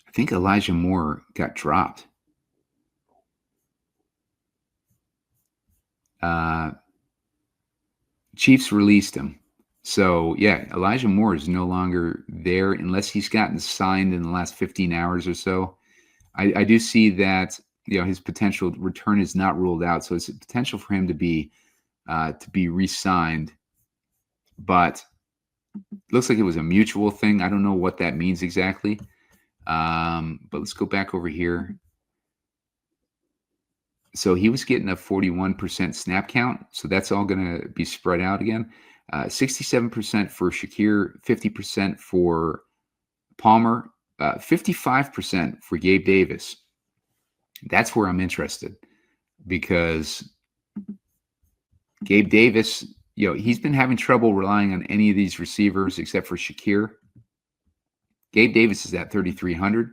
I think Elijah Moore got dropped. Chiefs released him. So, yeah, Elijah Moore is no longer there unless he's gotten signed in the last 15 hours or so. I do see that his potential return is not ruled out, so it's a potential for him to be re-signed. But it looks like it was a mutual thing. I don't know what that means exactly. But let's go back over here. So he was getting a 41% snap count, so that's all going to be spread out again. 67% for Shakir, 50% for Palmer, 55% for Gabe Davis. That's where I'm interested because Gabe Davis, he's been having trouble relying on any of these receivers except for Shakir. Gabe Davis is at 3,300,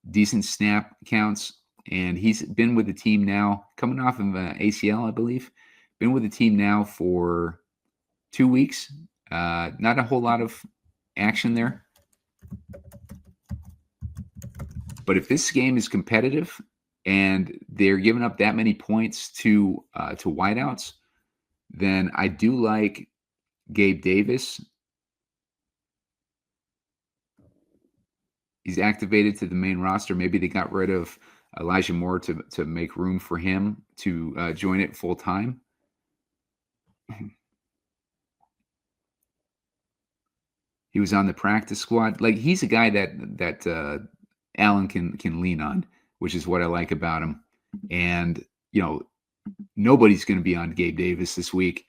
decent snap counts, and he's been with the team now, coming off of an ACL, I believe. Been with the team now for 2 weeks. Not a whole lot of action there. But if this game is competitive and they're giving up that many points to wideouts, then I do like Gabe Davis. He's activated to the main roster. Maybe they got rid of Elijah Moore to make room for him to join it full time. He was on the practice squad. Like, he's a guy that Allen can lean on, which is what I like about him. And nobody's going to be on Gabe Davis this week.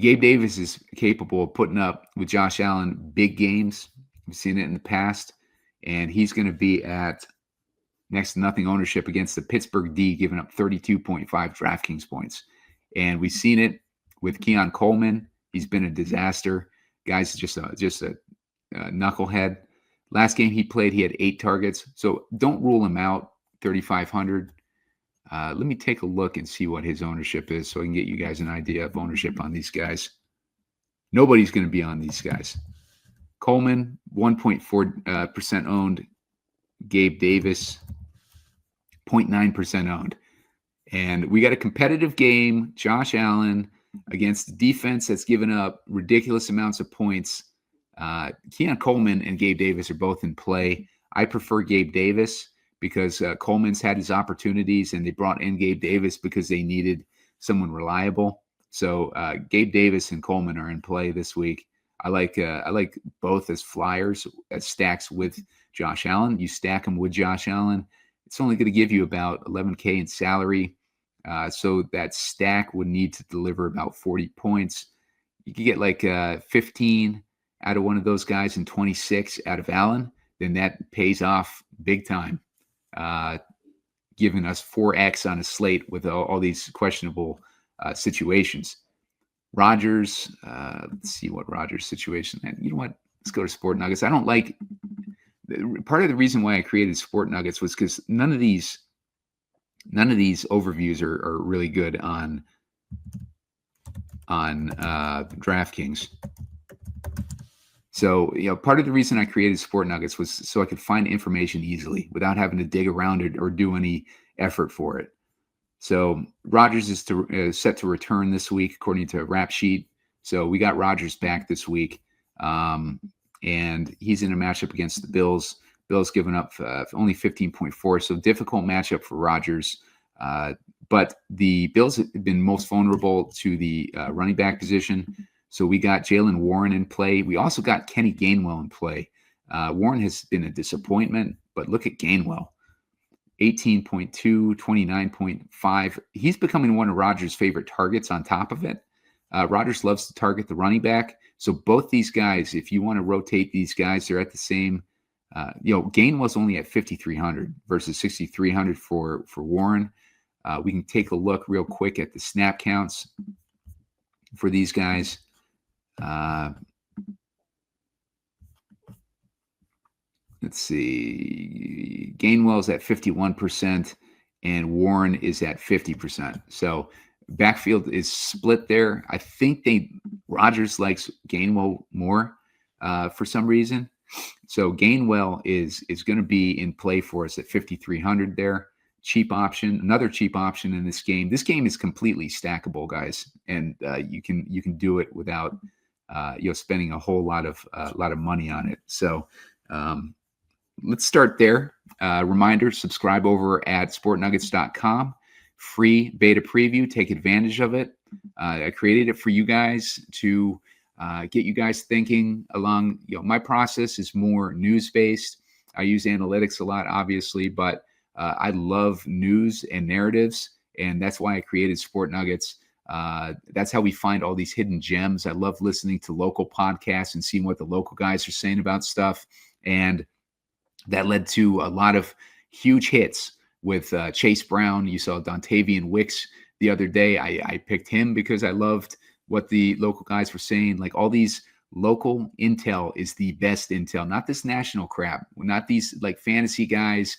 Gabe Davis is capable of putting up with Josh Allen big games We've seen it in the past, and he's going to be at next to nothing ownership against the Pittsburgh D, giving up 32.5 DraftKings points. And we've seen it with Keon Coleman. He's been a disaster. Guy's just a knucklehead. Last game he played, he had 8 targets. So don't rule him out, 3,500. Let me take a look and see what his ownership is so I can get you guys an idea of ownership on these guys. Nobody's going to be on these guys. Coleman, 1.4% owned. Gabe Davis, 0.9% owned. And we got a competitive game, Josh Allen against the defense that's given up ridiculous amounts of points. Keon Coleman and Gabe Davis are both in play. I prefer Gabe Davis because Coleman's had his opportunities, and they brought in Gabe Davis because they needed someone reliable. So Gabe Davis and Coleman are in play this week. I like both as flyers, as stacks with Josh Allen. You stack them with Josh Allen, it's only going to give you about $11K in salary. So that stack would need to deliver about 40 points. You could get like 15 out of one of those guys and 26 out of Allen. Then that pays off big time, giving us 4X on a slate with all these questionable situations. Rodgers, let's see what Rodgers' situation. You know what? Let's go to Sport Nuggets. I don't like part of the reason why I created Sport Nuggets was because none of these overviews are really good on DraftKings. So, part of the reason I created Sport Nuggets was so I could find information easily without having to dig around it or do any effort for it. So Rodgers is set to return this week, according to Rap Sheet. So we got Rodgers back this week, and he's in a matchup against the Bills. Bills giving up only 15.4, so difficult matchup for Rodgers. But the Bills have been most vulnerable to the running back position. So we got Jalen Warren in play. We also got Kenny Gainwell in play. Warren has been a disappointment, but look at Gainwell. 18.2, 29.5. He's becoming one of Rodgers' favorite targets on top of it. Rodgers loves to target the running back. So both these guys, if you want to rotate these guys, they're at the same. Gainwell's only at 5,300 versus 6,300 for Warren. We can take a look real quick at the snap counts for these guys. Let's see. Gainwell's at 51% and Warren is at 50%. So backfield is split there. I think Rodgers likes Gainwell more for some reason. So Gainwell is going to be in play for us at 5,300 there. Cheap option, another cheap option in this game. This game is completely stackable, guys, and you can do it without spending a whole lot of money on it. So let's start there. Reminder, subscribe over at sportnuggets.com. Free beta preview. Take advantage of it. I created it for you guys to get you guys thinking along. My process is more news-based. I use analytics a lot, obviously, but I love news and narratives, and that's why I created Sport Nuggets. That's how we find all these hidden gems. I love listening to local podcasts and seeing what the local guys are saying about stuff. And that led to a lot of huge hits with Chase Brown. You saw Dontavian Wicks the other day. I picked him because I loved what the local guys were saying. Like, all these local intel is the best intel, not this national crap, not these like fantasy guys,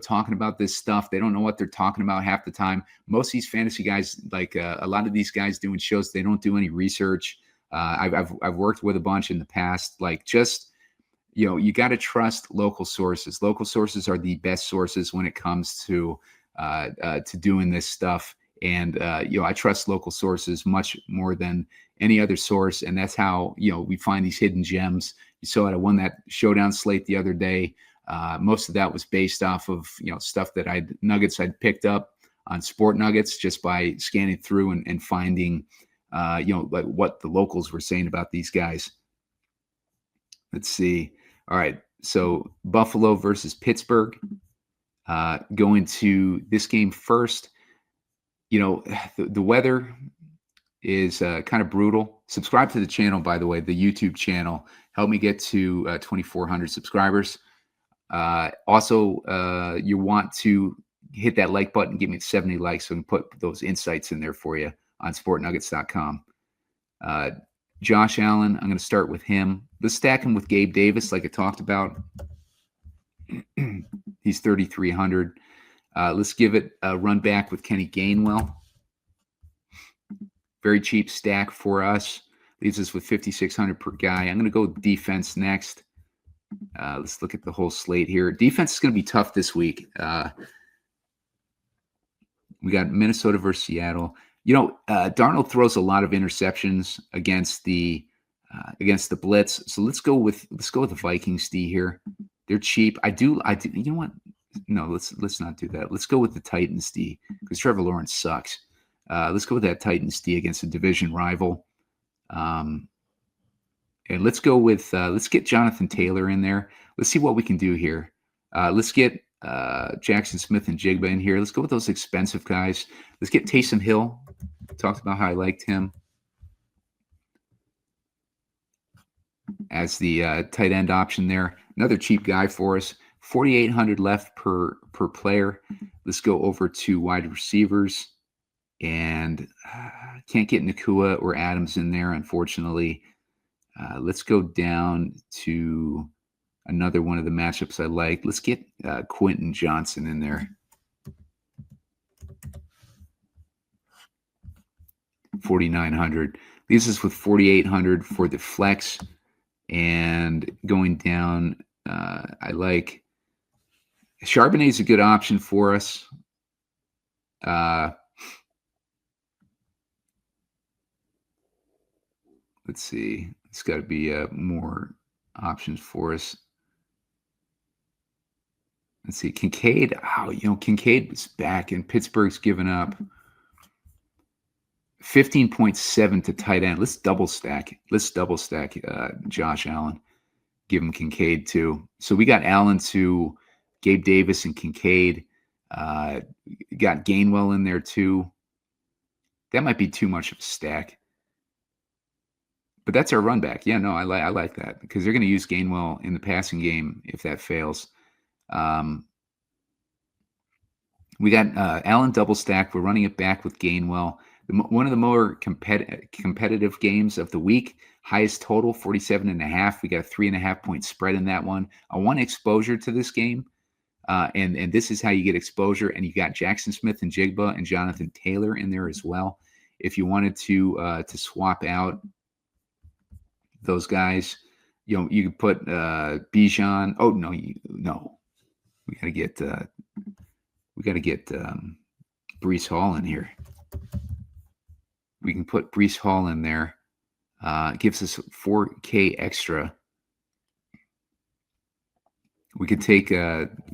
talking about this stuff. They don't know what they're talking about half the time. Most of these fantasy guys, like a lot of these guys doing shows, they don't do any research. I've worked with a bunch in the past. Like, just, you got to trust local sources. Local sources are the best sources when it comes to doing this stuff. And, I trust local sources much more than any other source. And that's how, we find these hidden gems. You saw it. I won that showdown slate the other day. Most of that was based off of, stuff that nuggets I'd picked up on Sport Nuggets just by scanning through and finding, like what the locals were saying about these guys. Let's see. All right. So Buffalo versus Pittsburgh, going to this game first. The weather is kind of brutal. Subscribe to the channel, by the way, the YouTube channel. Help me get to 2,400 subscribers. Also, you want to hit that like button, give me 70 likes so we can put those insights in there for you on sportnuggets.com. Josh Allen, I'm going to start with him. Let's stack him with Gabe Davis, like I talked about. He's 3,300. Let's give it a run back with Kenny Gainwell. Very cheap stack for us. Leaves us with 5,600 per guy. I'm going to go with defense next. Let's look at the whole slate here. Defense is going to be tough this week. We got Minnesota versus Seattle. Darnold throws a lot of interceptions against the blitz. So let's go with the Vikings D here. They're cheap. I do. You know what? No, let's not do that. Let's go with the Titans D because Trevor Lawrence sucks. Let's go with that Titans D against a division rival. And let's go with let's get Jonathan Taylor in there. Let's see what we can do here. Let's get Jackson Smith and Jigba in here. Let's go with those expensive guys. Let's get Taysom Hill. Talked about how I liked him as the tight end option there. Another cheap guy for us. 4,800 left per player. Let's go over to wide receivers. And can't get Nakua or Adams in there, unfortunately. Let's go down to another one of the matchups I like. Let's get Quentin Johnson in there. 4,900. Leaves us with 4,800 for the flex. And going down, I like Charbonnet is a good option for us. Let's see. It's got to be more options for us. Let's see. Kincaid. Kincaid is back and Pittsburgh's given up 15.7 to tight end. Let's double stack. Josh Allen. Give him Kincaid too. So we got Allen to Gabe Davis and Kincaid. Got Gainwell in there too. That might be too much of a stack. But that's our run back. Yeah, no, I like that because they're going to use Gainwell in the passing game if that fails. We got Allen double stack. We're running it back with Gainwell. One of the more competitive games of the week. Highest total, 47.5. We got a 3.5 point spread in that one. I want exposure to this game. And this is how you get exposure. And you got Jackson Smith and Jigba and Jonathan Taylor in there as well. If you wanted to swap out those guys, you could put Bijan. Oh no, no, we got to get Breece Hall in here. We can put Breece Hall in there. It gives us 4K extra. We could take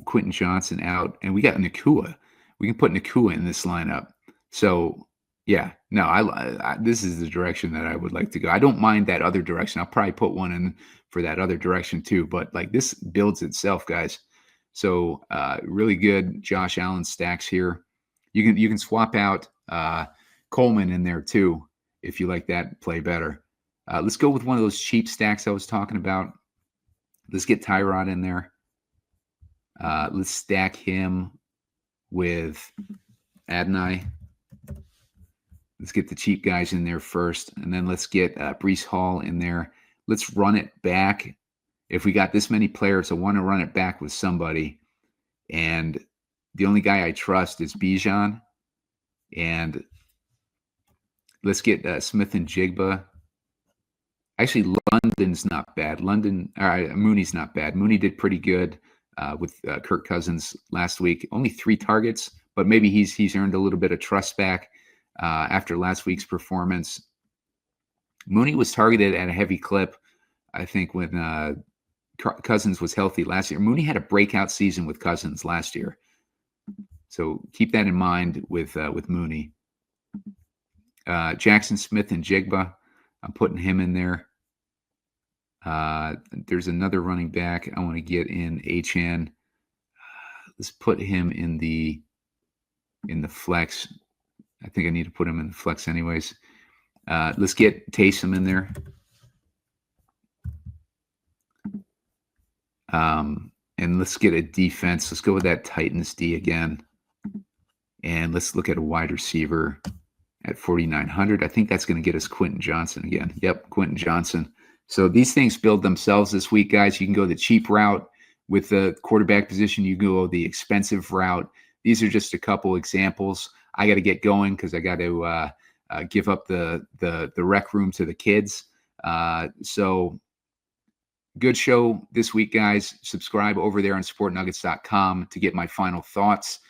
Quentin Johnson out, and we got Nakua. We can put Nakua in this lineup. So. Yeah, no, I this is the direction that I would like to go. I don't mind that other direction. I'll probably put one in for that other direction too. But like this builds itself, guys. So really good Josh Allen stacks here. You can swap out Coleman in there too if you like that play better. Let's go with one of those cheap stacks I was talking about. Let's get Tyrod in there. Let's stack him with Adonai. Let's get the cheap guys in there first, and then let's get Breece Hall in there. Let's run it back. If we got this many players, I want to run it back with somebody. And the only guy I trust is Bijan. And let's get Smith and Jigba. Actually, London's not bad. Mooney's not bad. Mooney did pretty good with Kirk Cousins last week. Only 3 targets, but maybe he's earned a little bit of trust back. After last week's performance. Mooney was targeted at a heavy clip, I think, when Cousins was healthy last year. Mooney had a breakout season with Cousins last year. So keep that in mind with Mooney. Jackson Smith and Jigba, I'm putting him in there. There's another running back I want to get in, Achan. Let's put him in the flex. I think I need to put him in the flex anyways. Let's get Taysom in there. And let's get a defense. Let's go with that Titans D again. And let's look at a wide receiver at 4,900. I think that's going to get us Quentin Johnson again. Yep, Quentin Johnson. So these things build themselves this week, guys. You can go the cheap route with the quarterback position. You can go the expensive route. These are just a couple examples. I got to get going because I got to give up the rec room to the kids. So good show this week, guys. Subscribe over there on sportnuggets.com to get my final thoughts.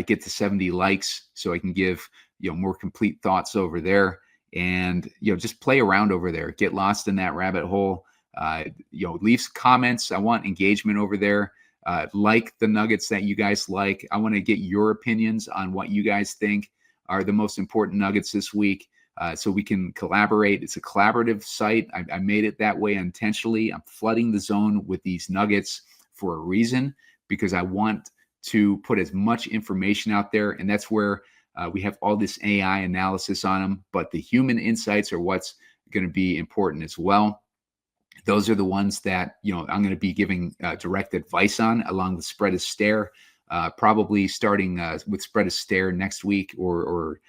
Get to 70 likes so I can give more complete thoughts over there, and just play around over there. Get lost in that rabbit hole. Leave comments. I want engagement over there. Like the nuggets that you guys like. I want to get your opinions on what you guys think are the most important nuggets this week. So we can collaborate. It's a collaborative site. I made it that way intentionally. I'm flooding the zone with these nuggets for a reason, because I want to put as much information out there. And that's where we have all this AI analysis on them. But the human insights are what's going to be important as well. Those are the ones that, I'm going to be giving direct advice on, along with spread is stare, probably starting with spread is stare next week or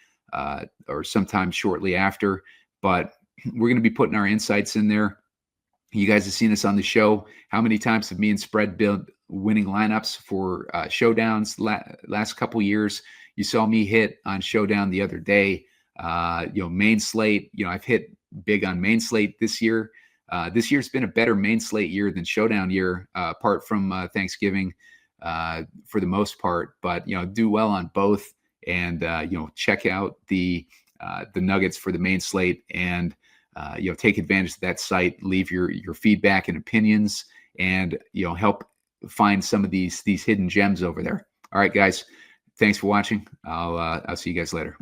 sometime shortly after. But we're going to be putting our insights in there. You guys have seen us on the show. How many times have me and Spread built winning lineups for showdowns last couple years? You saw me hit on showdown the other day. Main slate, I've hit big on main slate this year. This year's been a better main slate year than showdown year, apart from Thanksgiving for the most part. But, do well on both. And, check out the nuggets for the main slate, and, take advantage of that site, leave your feedback and opinions, and, help find some of these hidden gems over there. All right, guys, thanks for watching. I'll see you guys later.